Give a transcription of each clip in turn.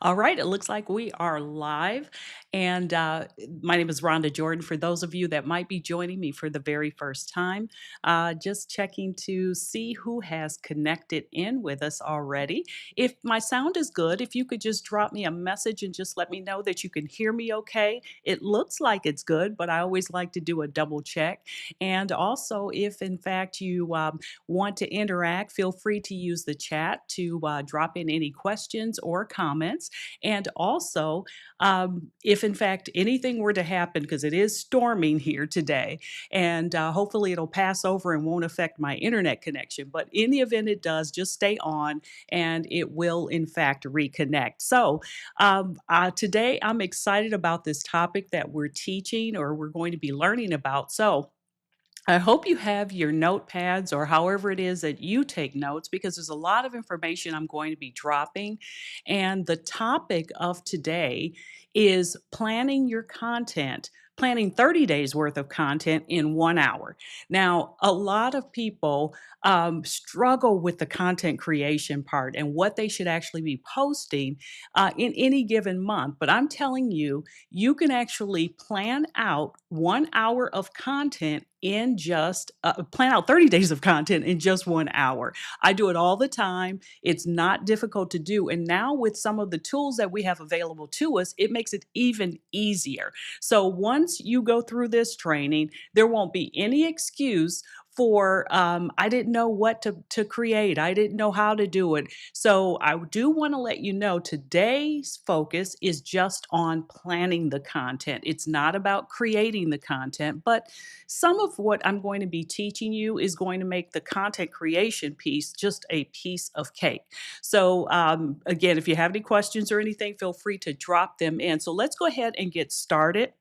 All right, it looks like we are live. And my name is Rhonda Jordan. For those of you that might be joining me for the very first time, just checking to see who has connected in with us already. If my sound is good, if you could just drop me a message and just let me know that you can hear me okay. It looks like it's good, but I always like to do a double check. And also, if in fact you want to interact, feel free to use the chat to drop in any questions or comments. And also, if in fact anything were to happen, because it is storming here today, and hopefully it'll pass over and won't affect my internet connection. But in the event it does, just stay on and it will, in fact, reconnect. So, today I'm excited about this topic that we're teaching or we're going to be learning about. So, I hope you have your notepads or however it is that you take notes because there's a lot of information I'm going to be dropping. And the topic of today is planning your content, planning 30 days worth of content in 1 hour. Now, a lot of people struggle with the content creation part and what they should actually be posting in any given month. But I'm telling you, you can actually plan out 1 hour of content in just plan out 30 days of content in just 1 hour. I do it all the time. It's not difficult to do. And now, with some of the tools that we have available to us, it makes it even easier. So, once you go through this training, there won't be any excuse for I didn't know what to create. I didn't know how to do it. So I do want to let you know today's focus is just on planning the content. It's not about creating the content, but some of what I'm going to be teaching you is going to make the content creation piece just a piece of cake. So, again, if you have any questions or anything, feel free to drop them in. So, let's go ahead and get started.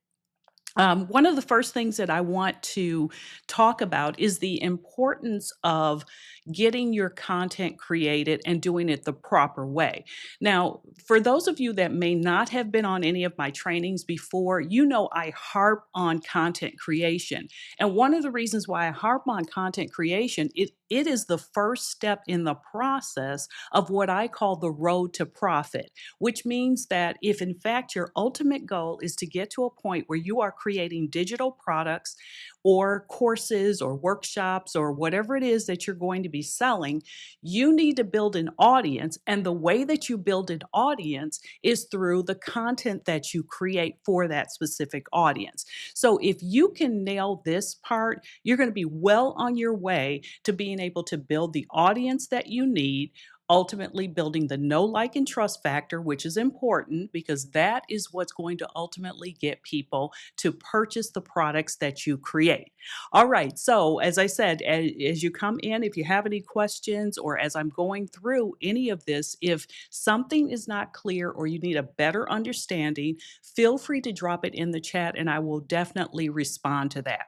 One of the first things that I want to talk about is the importance of getting your content created and doing it the proper way. Now, for those of you that may not have been on any of my trainings before, you know I harp on content creation. And one of the reasons why I harp on content creation, it is the first step in the process of what I call the road to profit, which means that if in fact your ultimate goal is to get to a point where you are creating digital products or courses or workshops or whatever it is that you're going to be selling, you need to build an audience. And the way that you build an audience is through the content that you create for that specific audience. So if you can nail this part, you're going to be well on your way to being able to build the audience that you need, ultimately building the know, like, and trust factor, which is important because that is what's going to ultimately get people to purchase the products that you create. All right. So, as I said, as you come in, if you have any questions or as I'm going through any of this, if something is not clear or you need a better understanding, feel free to drop it in the chat and I will definitely respond to that.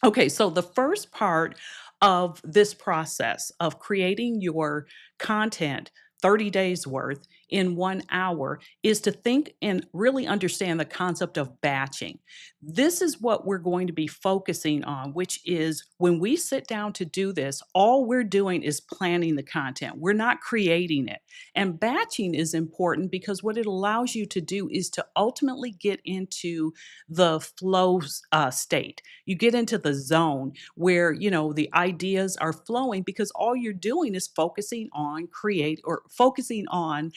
Okay, so the first part of this process of creating your content, 30 days worth in 1 hour, is to think and really understand the concept of batching. This is what we're going to be focusing on, which is when we sit down to do this, all we're doing is planning the content. We're not creating it. And batching is important because what it allows you to do is to ultimately get into the flow state. You get into the zone where the ideas are flowing because all you're doing is focusing on create or focusing on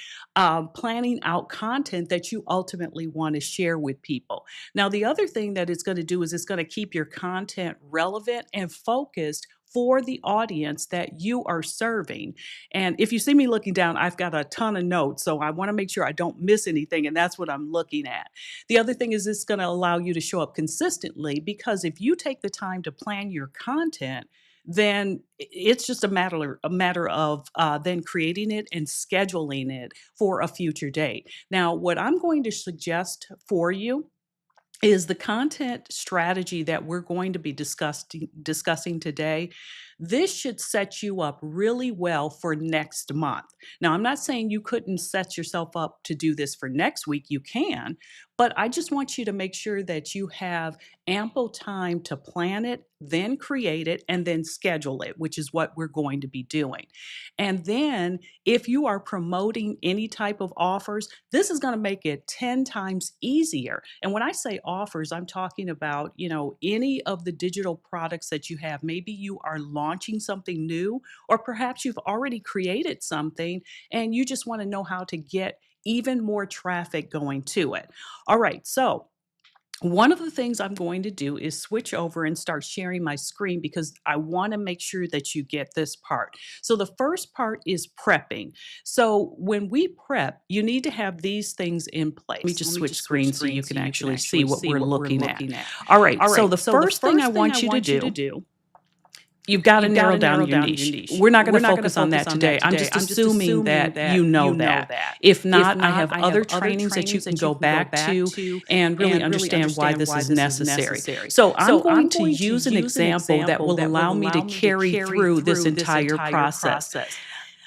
planning out content that you ultimately want to share with people. Now, the other thing that it's going to do is it's going to keep your content relevant and focused for the audience that you are serving. And if you see me looking down, I've got a ton of notes. So I want to make sure I don't miss anything. And that's what I'm looking at. The other thing is it's going to allow you to show up consistently because if you take the time to plan your content, then it's just a matter of then creating it and scheduling it for a future date. Now, what I'm going to suggest for you is the content strategy that we're going to be discussing today. this should set you up really well for next month. Now, I'm not saying you couldn't set yourself up to do this for next week. You can, but I just want you to make sure that you have ample time to plan it, then create it, and then schedule it, which is what we're going to be doing. And then if you are promoting any type of offers, this is going to make it 10 times easier. And when I say offers, I'm talking about, any of the digital products that you have. Maybe you are launching something new, or perhaps you've already created something and you just want to know how to get even more traffic going to it. All right, so one of the things I'm going to do is switch over and start sharing my screen because I want to make sure that you get this part. So the first part is prepping. So when we prep, you need to have these things in place. Let me just switch screens so you can actually see what we're looking at. All right, so the first thing I want you to do, you've got to narrow down your niche. We're not going to focus on that today. I'm just assuming that you know that. If not, I have other trainings that you can go back to and really understand why this is necessary. So I'm going to use an example that will allow me to carry through this entire process.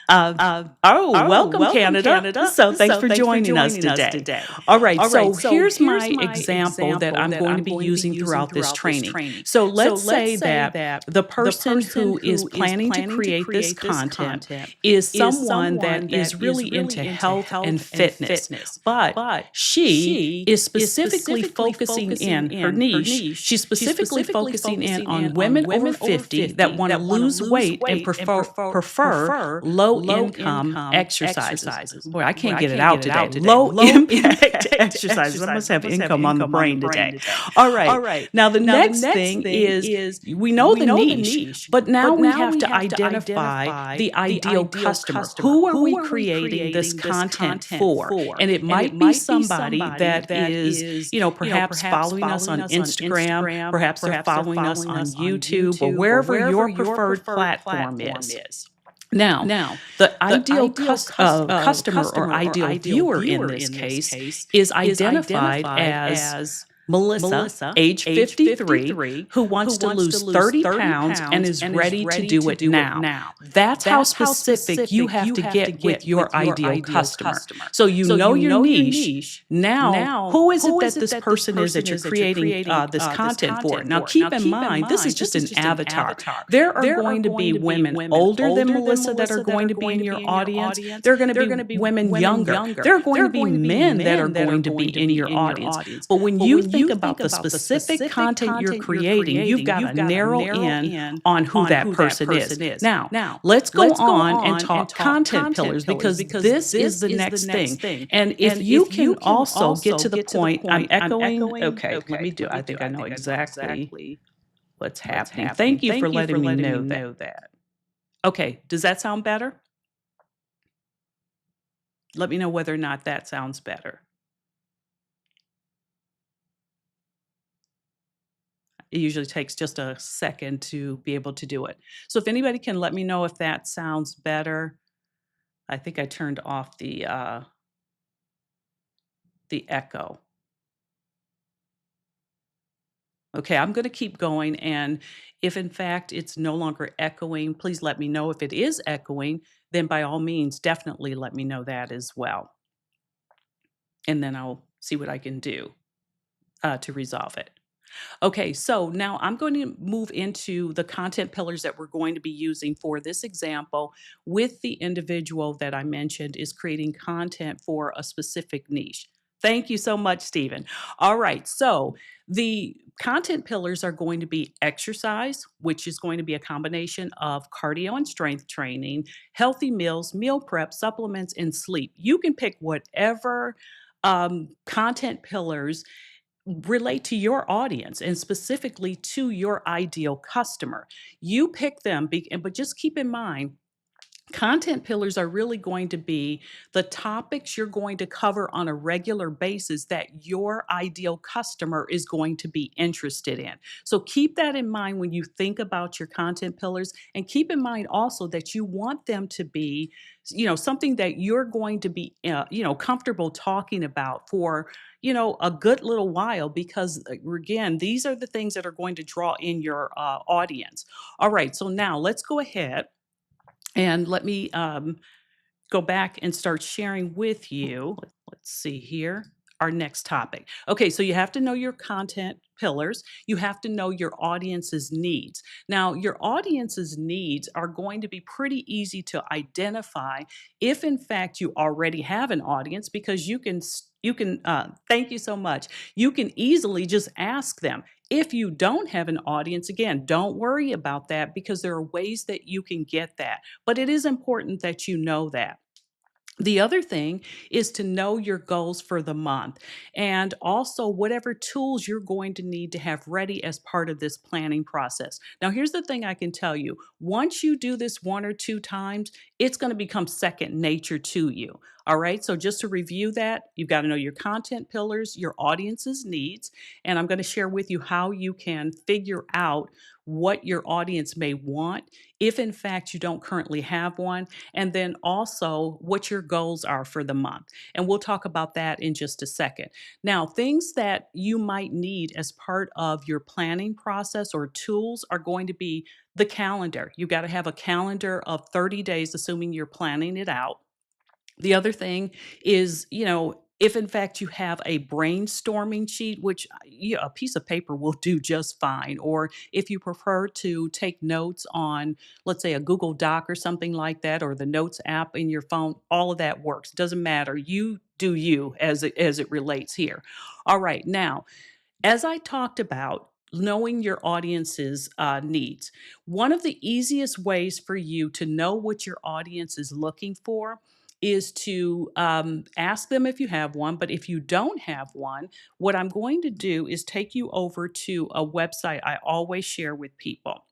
Welcome, Canada. So thanks for joining us today. All right, so here's my example that I'm going to be using throughout this training. So let's say that the person who is planning to create this content is someone that is really into health and fitness, but she is specifically focusing in her niche. She's specifically focusing in on women over 50 that want to lose weight and prefer low-income exercises. Boy, I can't get it out today. Low-impact exercises. I must have income on the brain today. All right. Now, the next thing is we know the niche, but now we have to identify the ideal customer. Who are we creating this content for? And it might be somebody that is, perhaps following us on Instagram, perhaps they're following us on YouTube, or wherever your preferred platform is. Now, the ideal customer or ideal viewer in this case is identified as Melissa, age 53, who wants to lose 30 pounds and is ready to do it now. That's how specific you have to get with your ideal customer. So you know your niche. Now, who is it that this person is that you're creating this content for? Now, keep in mind, this is just an avatar. There are going to be women older than Melissa that are going to be in your audience. There are going to be women younger. There are going to be men that are going to be in your audience. But when you think about the specific content you're creating, you've got to narrow in on who that person is. Now, let's go on and talk content pillars because this is the next thing. And if you can also get to the point, I'm echoing. Okay, let me do. I think I know exactly what's happening. Thank you for letting me know that. Okay, does that sound better? Let me know whether or not that sounds better. It usually takes just a second to be able to do it. So if anybody can let me know if that sounds better. I think I turned off the echo. Okay, I'm going to keep going, and if in fact it's no longer echoing, please let me know. If it is echoing, then by all means, definitely let me know that as well. And then I'll see what I can do to resolve it. Okay, so now I'm going to move into the content pillars that we're going to be using for this example with the individual that I mentioned is creating content for a specific niche. Thank you so much, Stephen. All right, so the content pillars are going to be exercise, which is going to be a combination of cardio and strength training, healthy meals, meal prep, supplements, and sleep. You can pick whatever content pillars relate to your audience and specifically to your ideal customer. You pick them, but just keep in mind, Content pillars are really going to be the topics you're going to cover on a regular basis that your ideal customer is going to be interested in. So keep that in mind when you think about your content pillars, and keep in mind also that you want them to be, something that you're going to be, comfortable talking about for, a good little while, because again, these are the things that are going to draw in your audience. All right, so now let's go ahead and let me go back and start sharing with you. Let's see here. Our next topic. Okay, so you have to know your content pillars. You have to know your audience's needs. Now, your audience's needs are going to be pretty easy to identify if, in fact, you already have an audience, because thank you so much. You can easily just ask them. If you don't have an audience, again, don't worry about that, because there are ways that you can get that. But it is important that you know that. The other thing is to know your goals for the month, and also whatever tools you're going to need to have ready as part of this planning process. Now, here's the thing I can tell you: once you do this one or two times, it's going to become second nature to you. All right. So, just to review that, you've got to know your content pillars, your audience's needs, and I'm going to share with you how you can figure out what your audience may want if, in fact, you don't currently have one, and then also what your goals are for the month. And we'll talk about that in just a second. Now, things that you might need as part of your planning process or tools are going to be the calendar. You got to have a calendar of 30 days, assuming you're planning it out. The other thing is, if in fact you have a brainstorming sheet, which a piece of paper will do just fine, or if you prefer to take notes on, let's say, a Google Doc or something like that, or the Notes app in your phone, all of that works. Doesn't matter. You do you as it relates here. All right, now, as I talked about, knowing your audience's needs, one of the easiest ways for you to know what your audience is looking for is to ask them if you have one. But if you don't have one, what I'm going to do is take you over to a website I always share with people,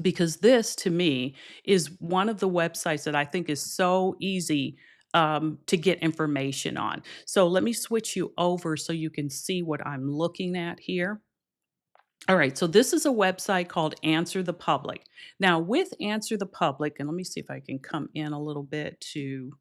because this to me is one of the websites that I think is so easy to get information on. So let me switch you over so you can see what I'm looking at here. All right, so this is a website called Answer the Public. Now, with Answer the Public, and let me see if I can come in a little bit to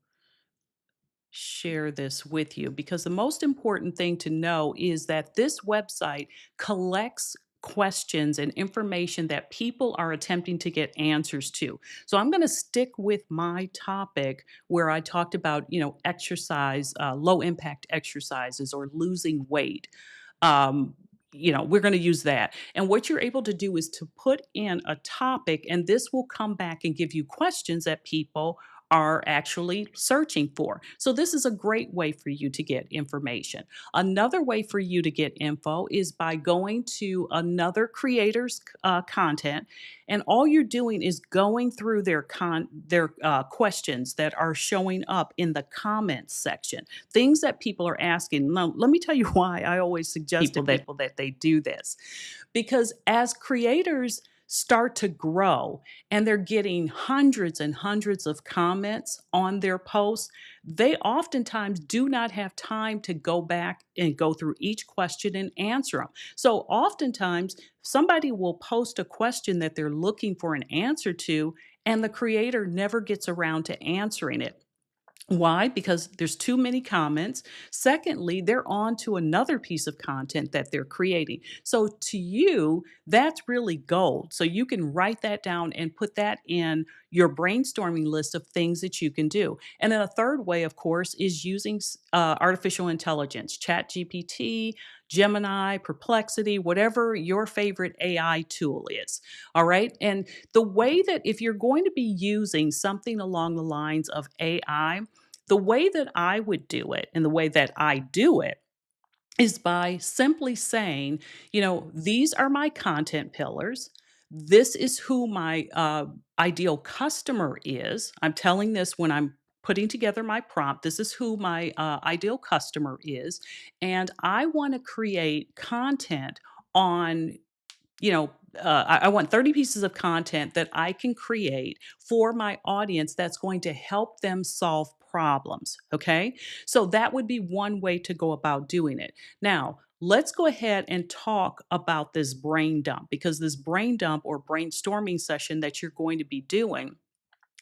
share this with you, because the most important thing to know is that this website collects questions and information that people are attempting to get answers to. So I'm going to stick with my topic where I talked about, exercise, low impact exercises, or losing weight. Um, we're going to use that. And what you're able to do is to put in a topic, and this will come back and give you questions that people are actually searching for. So, this is a great way for you to get information. Another way for you to get info is by going to another creator's content, and all you're doing is going through their questions that are showing up in the comments section, things that people are asking. Now, let me tell you why I always suggest to people that they do this, because as creators start to grow and they're getting hundreds and hundreds of comments on their posts, they oftentimes do not have time to go back and go through each question and answer them. So, oftentimes, somebody will post a question that they're looking for an answer to, and the creator never gets around to answering it. Why? Because there's too many comments. Secondly, they're on to another piece of content that they're creating. So to you, that's really gold. So you can write that down and put that in your brainstorming list of things that you can do. And then a third way, of course, is using artificial intelligence, Chat GPT, Gemini, Perplexity, whatever your favorite AI tool is. All right. And the way that, if you're going to be using something along the lines of AI, the way that I would do it and the way that I do it is by simply saying, these are my content pillars. This is who my ideal customer is. I'm telling this when I'm putting together my prompt. This is who my ideal customer is. And I want to create content on, I want 30 pieces of content that I can create for my audience that's going to help them solve problems. Okay. So that would be one way to go about doing it. Now, let's go ahead and talk about this brain dump, because this brain dump or brainstorming session that you're going to be doing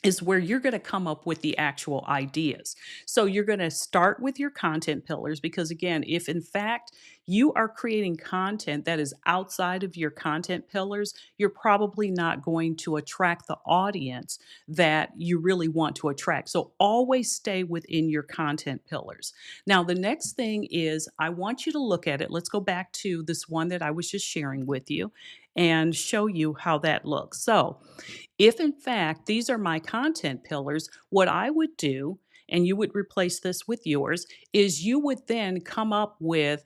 is where you're going to come up with the actual ideas. So you're going to start with your content pillars, because again, if in fact you are creating content that is outside of your content pillars, you're probably not going to attract the audience that you really want to attract. So always stay within your content pillars. Now, the next thing is I want you to look at it. Let's go back to this one that I was just sharing with you and show you how that looks. So, if in fact these are my content pillars, what I would do, and you would replace this with yours, is you would then come up with,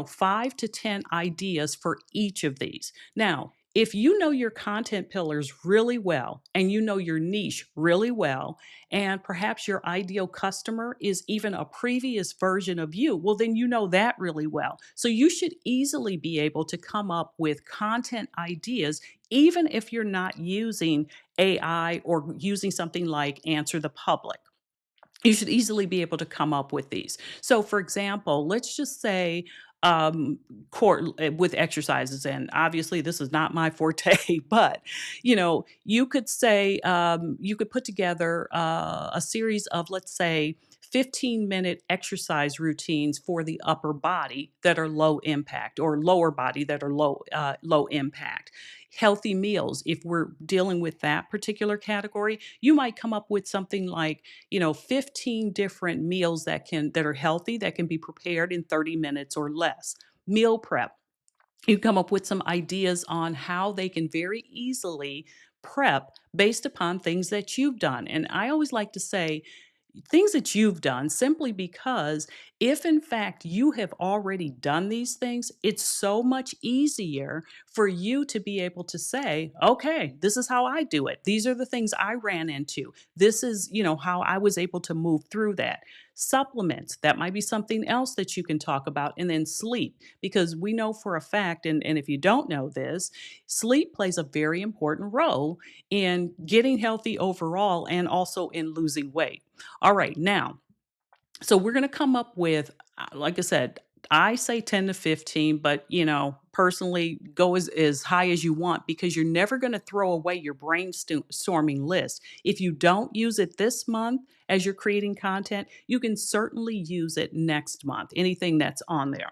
5 to 10 ideas for each of these. Now, if you know your content pillars really well and you know your niche really well, and perhaps your ideal customer is even a previous version of you, well, then you know that really well. So you should easily be able to come up with content ideas, even if you're not using AI or using something like Answer the Public. You should easily be able to come up with these. So, for example, let's just say with exercises, and obviously this is not my forte, but you could say you could put together a series of, let's say, 15-minute exercise routines for the upper body that are low impact, or lower body that are low impact. Healthy meals, if we're dealing with that particular category, you might come up with something like 15 different meals that are healthy, that can be prepared in 30 minutes or less. Meal prep, you come up with some ideas on how they can very easily prep based upon things that you've done. And I always like to say things that you've done, simply because if in fact you have already done these things, it's so much easier for you to be able to say, okay, this is how I do it. These are the things I ran into. This is, how I was able to move through that. Supplements, that might be something else that you can talk about. And then sleep, because we know for a fact, and if you don't know this, sleep plays a very important role in getting healthy overall and also in losing weight. All right, now, so we're going to come up with, like I said, I say 10 to 15, but personally, go as high as you want, because you're never going to throw away your brainstorming list. If you don't use it this month as you're creating content, you can certainly use it next month, anything that's on there.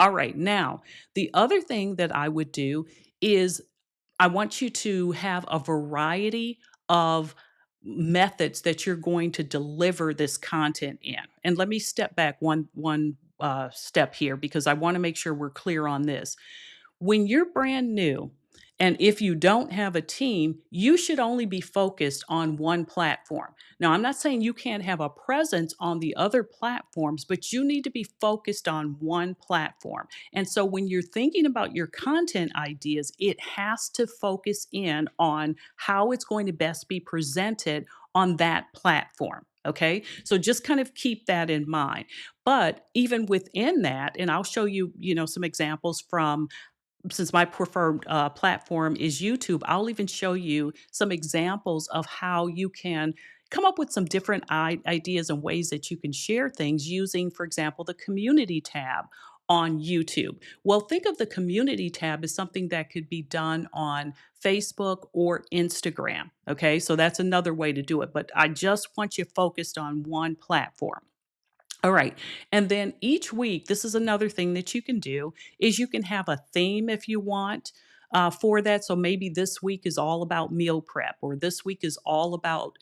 All right, now, the other thing that I would do is I want you to have a variety of methods that you're going to deliver this content in. And let me step back one step here, because I want to make sure we're clear on this. When you're brand new, and if you don't have a team, you should only be focused on one platform. Now, I'm not saying you can't have a presence on the other platforms, but you need to be focused on one platform. And so when you're thinking about your content ideas, it has to focus in on how it's going to best be presented on that platform. Okay. So just kind of keep that in mind. But even within that, and I'll show you, some examples from, since my preferred platform is YouTube, I'll even show you some examples of how you can come up with some different ideas and ways that you can share things using, for example, the community tab on YouTube. Well, think of the community tab as something that could be done on Facebook or Instagram. Okay, so that's another way to do it. But I just want you focused on one platform. All right. And then each week, this is another thing that you can do, is you can have a theme if you want for that. So maybe this week is all about meal prep, or this week is all about,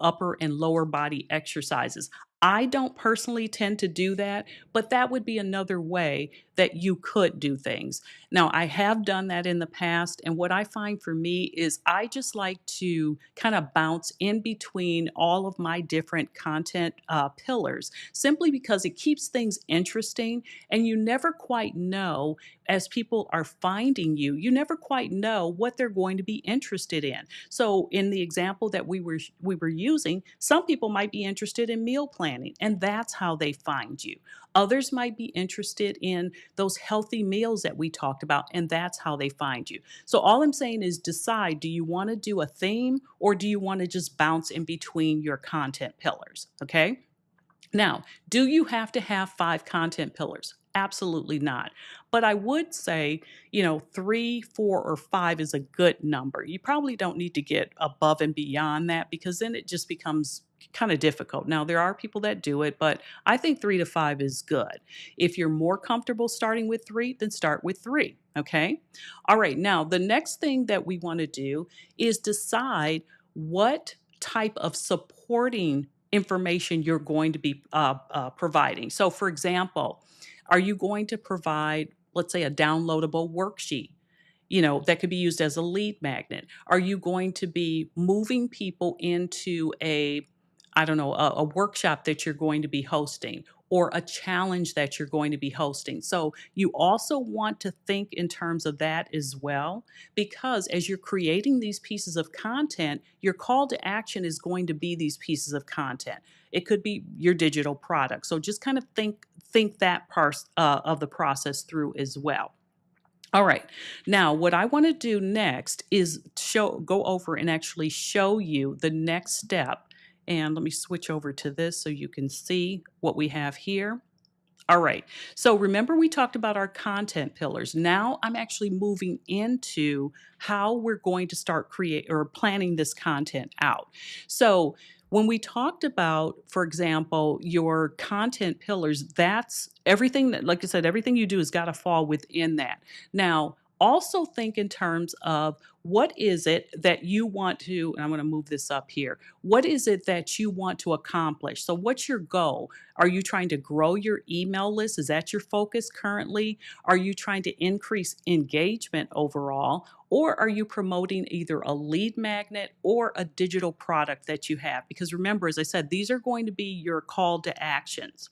upper and lower body exercises. I don't personally tend to do that, but that would be another way that you could do things. Now, I have done that in the past, and what I find for me is I just like to kind of bounce in between all of my different content pillars, simply because it keeps things interesting, and you never quite know, as people are finding you, you never quite know what they're going to be interested in. So in the example that we were using, some people might be interested in meal planning, and that's how they find you. Others might be interested in those healthy meals that we talked about, and that's how they find you. So, all I'm saying is decide, do you want to do a theme or do you want to just bounce in between your content pillars? Okay. Now, do you have to have 5 content pillars? Absolutely not. But I would say, 3, 4, or 5 is a good number. You probably don't need to get above and beyond that because then it just becomes kind of difficult. Now, there are people that do it, but I think 3 to 5 is good. If you're more comfortable starting with 3, then start with 3, okay? All right, now the next thing that we want to do is decide what type of supporting information you're going to be providing. So, for example, are you going to provide, let's say, a downloadable worksheet? That could be used as a lead magnet. Are you going to be moving people into I don't know, a workshop that you're going to be hosting or a challenge that you're going to be hosting? So you also want to think in terms of that as well, because as you're creating these pieces of content, your call to action is going to be these pieces of content. It could be your digital product. So just kind of think that part of the process through as well. All right. Now, what I want to do next is go over and actually show you the next step. And let me switch over to this so you can see what we have here. All right. So remember we talked about our content pillars. Now I'm actually moving into how we're going to start create or planning this content out. So when we talked about, for example, your content pillars, that's everything that, like I said, everything you do has got to fall within that. Now, also think in terms of what is it that you want to, and I'm going to move this up here. What is it that you want to accomplish? So, what's your goal? Are you trying to grow your email list? Is that your focus currently? Are you trying to increase engagement overall? Or are you promoting either a lead magnet or a digital product that you have? Because remember, as I said, these are going to be your call to actions.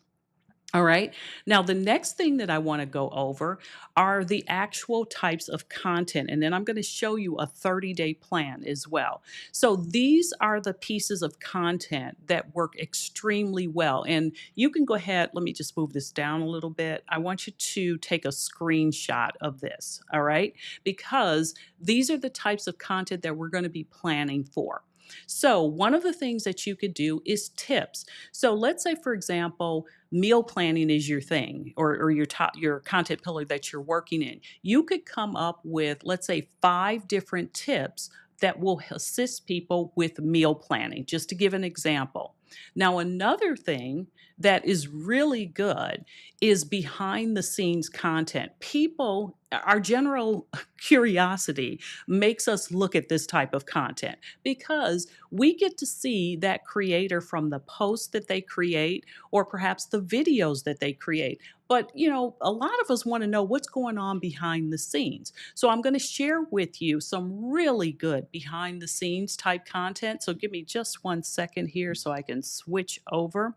All right. Now, the next thing that I want to go over are the actual types of content. And then I'm going to show you a 30-day plan as well. So, these are the pieces of content that work extremely well. And you can go ahead, let me just move this down a little bit. I want you to take a screenshot of this. All right. Because these are the types of content that we're going to be planning for. So, one of the things that you could do is tips. So, let's say, for example, meal planning is your thing or your content pillar that you're working in. You could come up with, let's say, 5 different tips that will assist people with meal planning, just to give an example. Now, another thing that is really good is behind the scenes content. People, our general curiosity makes us look at this type of content because we get to see that creator from the posts that they create or perhaps the videos that they create. But, a lot of us want to know what's going on behind the scenes. So I'm going to share with you some really good behind the scenes type content. So give me just 1 second here so I can switch over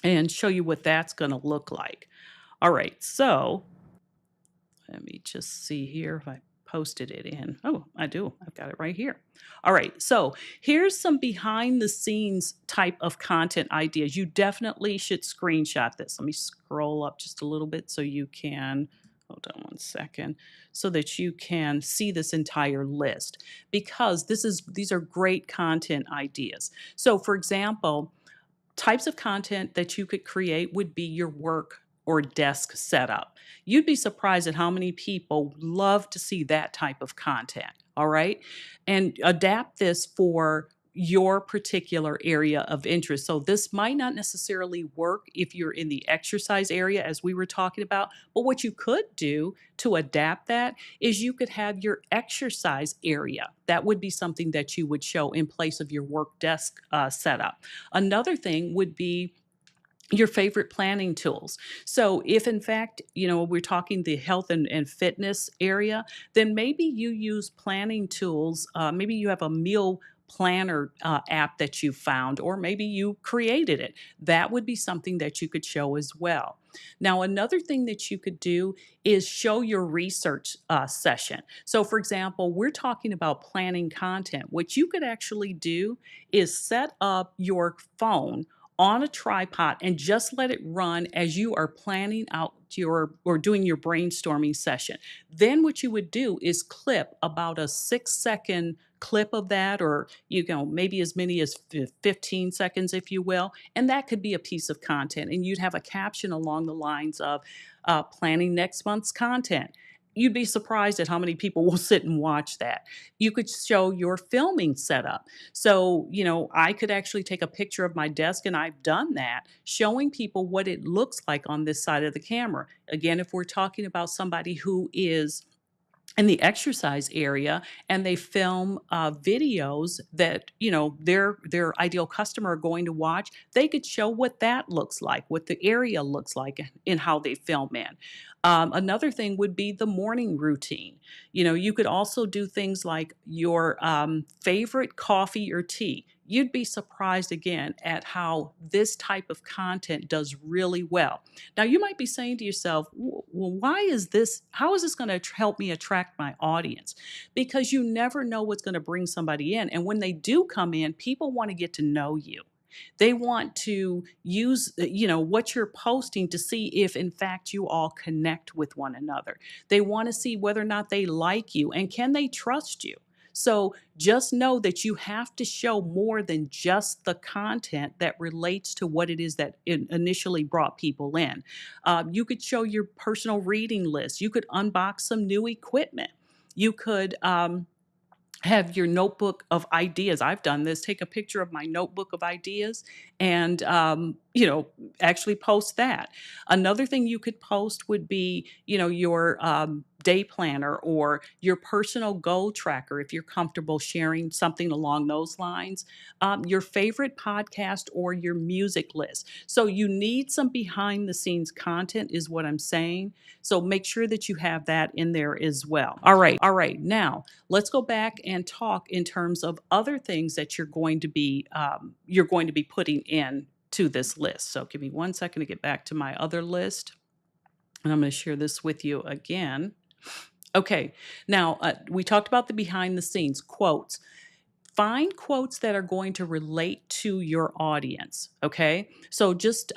and show you what that's going to look like. All right. So let me just see here if I posted it in. Oh, I do. I've got it right here. All right. So here's some behind the scenes type of content ideas. You definitely should screenshot this. Let me scroll up just a little bit so you can. Hold on 1 second, so that you can see this entire list because these are great content ideas. So, for example, types of content that you could create would be your work or desk setup. You'd be surprised at how many people love to see that type of content. All right. And adapt this for your particular area of interest. So, this might not necessarily work if you're in the exercise area, as we were talking about. But what you could do to adapt that is you could have your exercise area. That would be something that you would show in place of your work desk setup. Another thing would be your favorite planning tools. So if in fact, we're talking the health and fitness area, then maybe you use planning tools. Maybe you have a meal planner app that you found, or maybe you created it. That would be something that you could show as well. Now, another thing that you could do is show your research session. So, for example, we're talking about planning content. What you could actually do is set up your phone on a tripod and just let it run as you are planning out your or doing your brainstorming session. Then what you would do is clip about a 6-second clip of that, or maybe as many as 15 seconds, if you will, and that could be a piece of content, and you'd have a caption along the lines of planning next month's content. You'd be surprised at how many people will sit and watch that. You could show your filming setup. So, I could actually take a picture of my desk, and I've done that, showing people what it looks like on this side of the camera. Again, if we're talking about somebody who is in the exercise area and they film videos that their ideal customer are going to watch, they could show what that looks like, what the area looks like, and how they film in. Another thing would be the morning routine. You could also do things like your favorite coffee or tea. You'd be surprised again at how this type of content does really well. Now, you might be saying to yourself, well, why is this? How is this going to help me attract my audience? Because you never know what's going to bring somebody in. And when they do come in, people want to get to know you. They want to use, what you're posting to see if, in fact, you all connect with one another. They want to see whether or not they like you and can they trust you. So just know that you have to show more than just the content that relates to what it is that initially brought people in. You could show your personal reading list. You could unbox some new equipment. You could have your notebook of ideas. I've done this. Take a picture of my notebook of ideas and, actually post that. Another thing you could post would be, your day planner or your personal goal tracker if you're comfortable sharing something along those lines. Your favorite podcast or your music list. So you need some behind the scenes content, is what I'm saying. So make sure that you have that in there as well. All right. All right. Now, let's go back and talk in terms of other things that you're going to be putting in to this list. So give me one second to get back to my other list, and I'm going to share this with you again. Okay, now we talked about the behind the scenes quotes. Find quotes that are going to relate to your audience. Okay. So just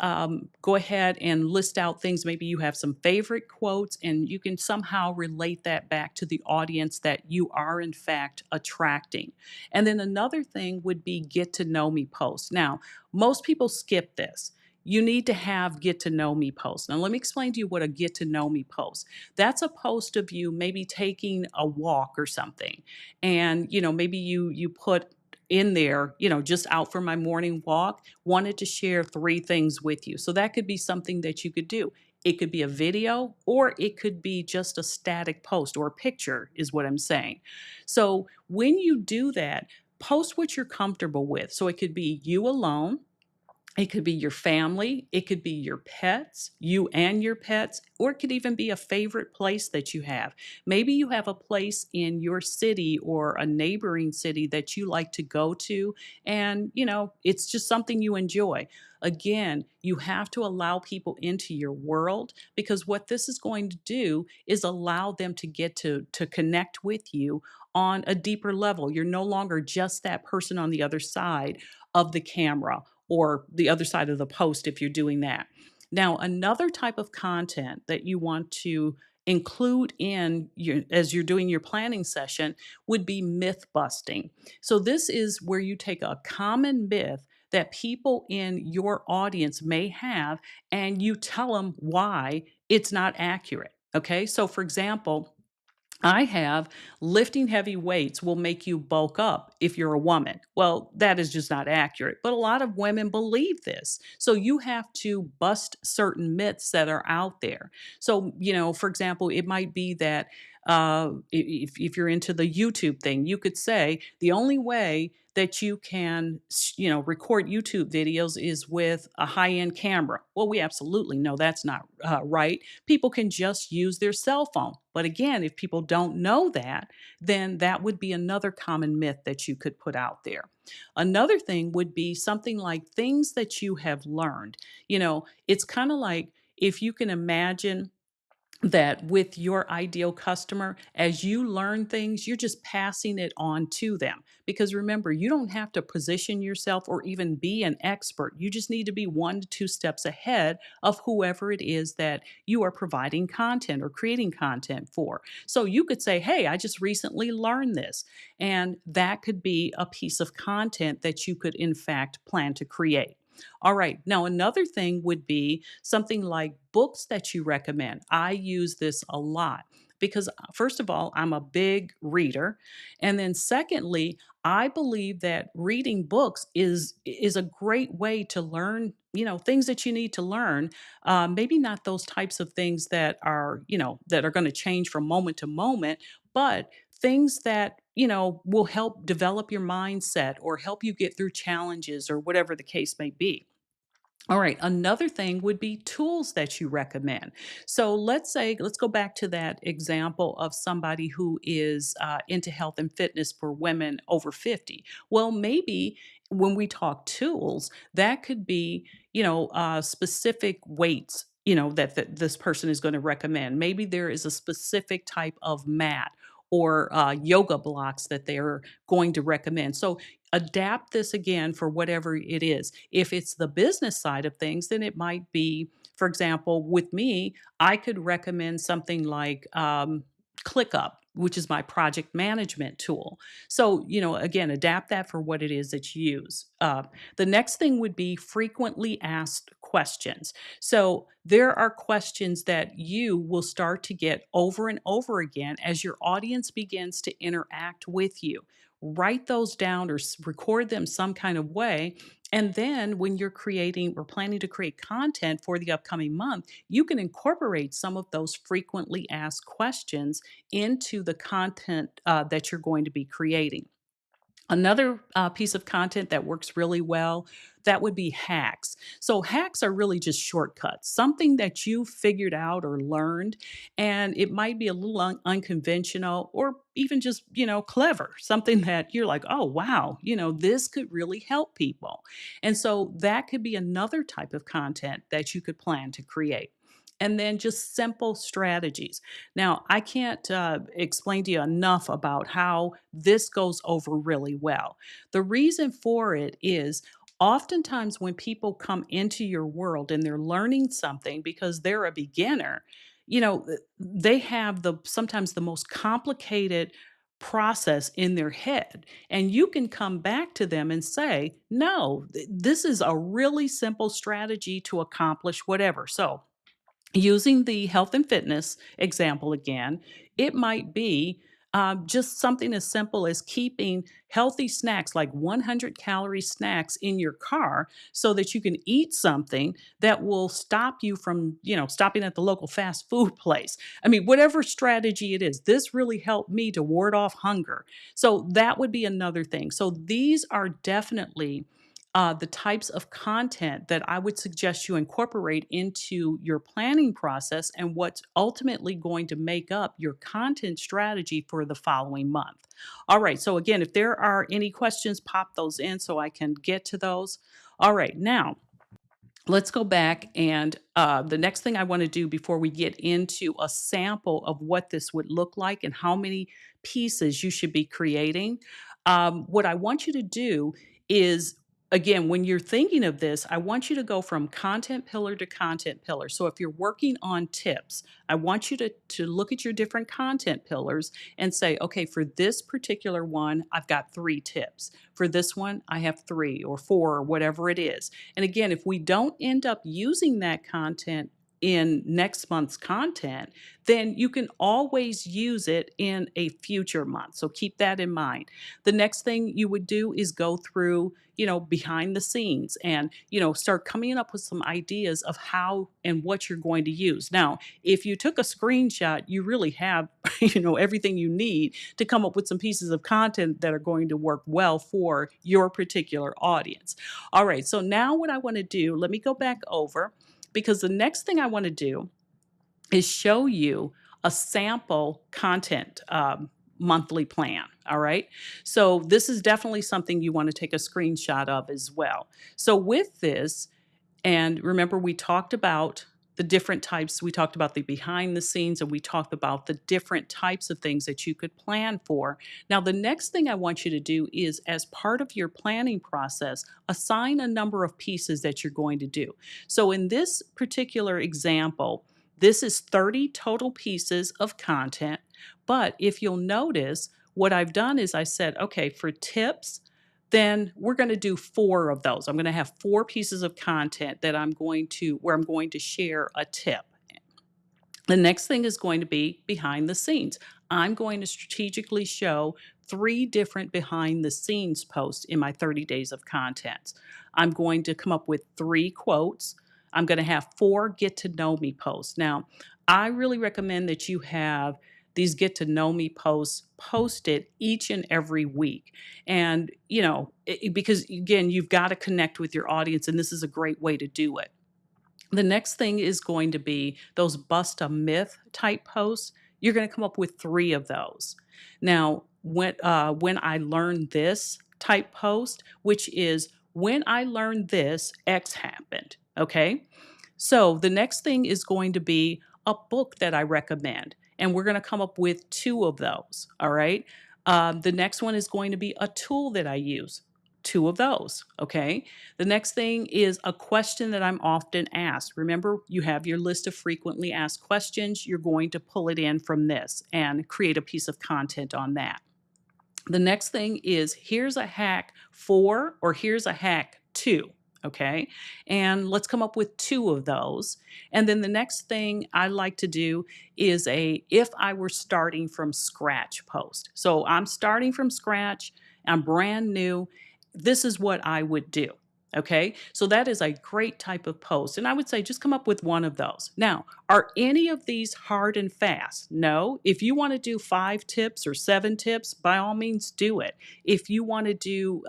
go ahead and list out things. Maybe you have some favorite quotes and you can somehow relate that back to the audience that you are, in fact, attracting. And then another thing would be get to know me posts. Now, most people skip this. You need to have get to know me posts. Now, let me explain to you what a get to know me post. That's a post of you maybe taking a walk or something, and maybe you put in there, just out for my morning walk, wanted to share 3 things with you. So that could be something that you could do. It could be a video, or it could be just a static post or a picture, is what I'm saying. So when you do that, post what you're comfortable with. So it could be you alone, it could be your family, it could be your pets, you and your pets, or it could even be a favorite place that you have. Maybe you have a place in your city or a neighboring city that you like to go to, and it's just something you enjoy. Again, you have to allow people into your world, because what this is going to do is allow them to get to connect with you on a deeper level. You're no longer just that person on the other side of the camera or the other side of the post if you're doing that. Now, another type of content that you want to include in your as you're doing your planning session would be myth busting. So this is where you take a common myth that people in your audience may have and you tell them why it's not accurate. Okay? So for example, I have lifting heavy weights will make you bulk up if you're a woman. Well, that is just not accurate. But a lot of women believe this. So you have to bust certain myths that are out there. So, for example, it might be that if you're into the YouTube thing, you could say the only way that you can, record YouTube videos is with a high end camera. Well, we absolutely know that's not right. People can just use their cell phone. But again, if people don't know that, then that would be another common myth that you could put out there. Another thing would be something like things that you have learned. It's kind of like, if you can imagine that with your ideal customer, as you learn things, you're just passing it on to them. Because remember, you don't have to position yourself or even be an expert. You just need to be 1 to 2 steps ahead of whoever it is that you are providing content or creating content for. So you could say, hey, I just recently learned this. And that could be a piece of content that you could, in fact, plan to create. All right. Now, another thing would be something like books that you recommend. I use this a lot because, first of all, I'm a big reader. And then, secondly, I believe that reading books is a great way to learn, things that you need to learn. Maybe not those types of things that are, that are going to change from moment to moment, but things that will help develop your mindset or help you get through challenges or whatever the case may be. All right, another thing would be tools that you recommend. So let's go back to that example of somebody who is into health and fitness for women over 50. Well, maybe when we talk tools, that could be, specific weights, that this person is going to recommend. Maybe there is a specific type of mat or yoga blocks that they're going to recommend. So adapt this again for whatever it is. If it's the business side of things, then it might be, for example, with me, I could recommend something like ClickUp, which is my project management tool. So, again, adapt that for what it is that you use. The next thing would be frequently asked questions. So, there are questions that you will start to get over and over again as your audience begins to interact with you. Write those down or record them some kind of way. And then when you're creating or planning to create content for the upcoming month, you can incorporate some of those frequently asked questions into the content that you're going to be creating. Another piece of content that works really well, that would be hacks. So hacks are really just shortcuts, something that you figured out or learned, and it might be a little unconventional or even just, clever, something that you're like, oh, wow, this could really help people. And so that could be another type of content that you could plan to create. And then just simple strategies. Now, I can't explain to you enough about how this goes over really well. The reason for it is oftentimes when people come into your world and they're learning something because they're a beginner, they have the sometimes the most complicated process in their head, and you can come back to them and say, no, this is a really simple strategy to accomplish whatever. So using the health and fitness example again, it might be just something as simple as keeping healthy snacks, like 100-calorie snacks, in your car so that you can eat something that will stop you from, stopping at the local fast food place. I mean, whatever strategy it is, this really helped me to ward off hunger. So that would be another thing. So these are definitely the types of content that I would suggest you incorporate into your planning process and what's ultimately going to make up your content strategy for the following month. All right, so again, if there are any questions, pop those in so I can get to those. All right, now let's go back and the next thing I want to do before we get into a sample of what this would look like and how many pieces you should be creating, what I want you to do is, again, when you're thinking of this, I want you to go from content pillar to content pillar. So if you're working on tips, I want you to look at your different content pillars and say, okay, for this particular one, I've got 3 tips. For this one, I have 3 or 4 or whatever it is. And again, if we don't end up using that content in next month's content, then you can always use it in a future month. So keep that in mind. The next thing you would do is go through, behind the scenes and, start coming up with some ideas of how and what you're going to use. Now, if you took a screenshot, you really have, everything you need to come up with some pieces of content that are going to work well for your particular audience. All right. So now what I want to do, let me go back over because the next thing I want to do is show you a sample content monthly plan. All right. So this is definitely something you want to take a screenshot of as well. So with this, and remember, we talked about the different types. We talked about the behind the scenes and we talked about the different types of things that you could plan for. Now, the next thing I want you to do is, as part of your planning process, assign a number of pieces that you're going to do. So, in this particular example, this is 30 total pieces of content. But if you'll notice, what I've done is I said, okay, for tips, then we're going to do 4 of those. I'm going to have 4 pieces of content that where I'm going to share a tip. The next thing is going to be behind the scenes. I'm going to strategically show 3 different behind the scenes posts in my 30 days of content. I'm going to come up with 3 quotes. I'm going to have 4 get to know me posts. Now, I really recommend that you have these get to know me posts posted each and every week. And, because again, you've got to connect with your audience, and this is a great way to do it. The next thing is going to be those bust a myth type posts. You're going to come up with 3 of those. Now, when I learned this type post, which is when I learned this, X happened. Okay. So the next thing is going to be a book that I recommend, and we're going to come up with 2 of those. All right. The next one is going to be a tool that I use. 2 of those. Okay. The next thing is a question that I'm often asked. Remember, you have your list of frequently asked questions. You're going to pull it in from this and create a piece of content on that. The next thing is here's a hack for, or here's a hack to. Okay. And let's come up with 2 of those. And then the next thing I like to do is a if I were starting from scratch post. So I'm starting from scratch, I'm brand new. This is what I would do. Okay. So that is a great type of post. And I would say just come up with 1 of those. Now, are any of these hard and fast? No. If you want to do 5 tips or 7 tips, by all means do it. If you want to do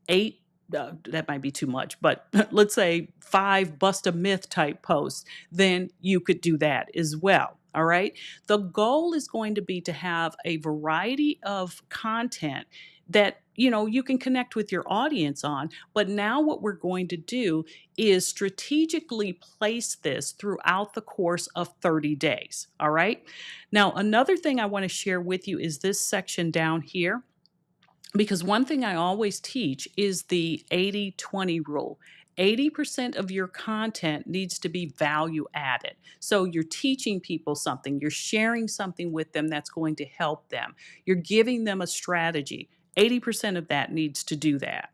8, that might be too much, but let's say 5 bust a myth type posts, then you could do that as well. All right. The goal is going to be to have a variety of content that you can connect with your audience on. But now what we're going to do is strategically place this throughout the course of 30 days. All right. Now, another thing I want to share with you is this section down here, because one thing I always teach is the 80-20 rule. 80% of your content needs to be value added. So you're teaching people something, you're sharing something with them that's going to help them, you're giving them a strategy. 80% of that needs to do that.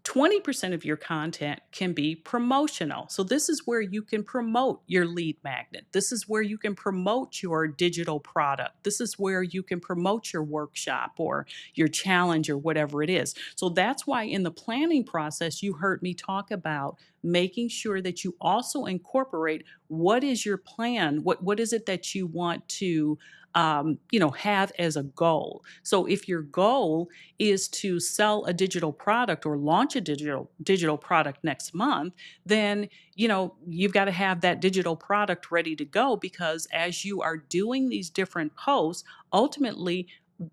20% of your content can be promotional. So, this is where you can promote your lead magnet. This is where you can promote your digital product. This is where you can promote your workshop or your challenge or whatever it is. So, that's why in the planning process, you heard me talk about making sure that you also incorporate what is your plan? What is it that you want to have as a goal? So, if your goal is to sell a digital product or launch a digital product next month, then you've got to have that digital product ready to go, because as you are doing these different posts, ultimately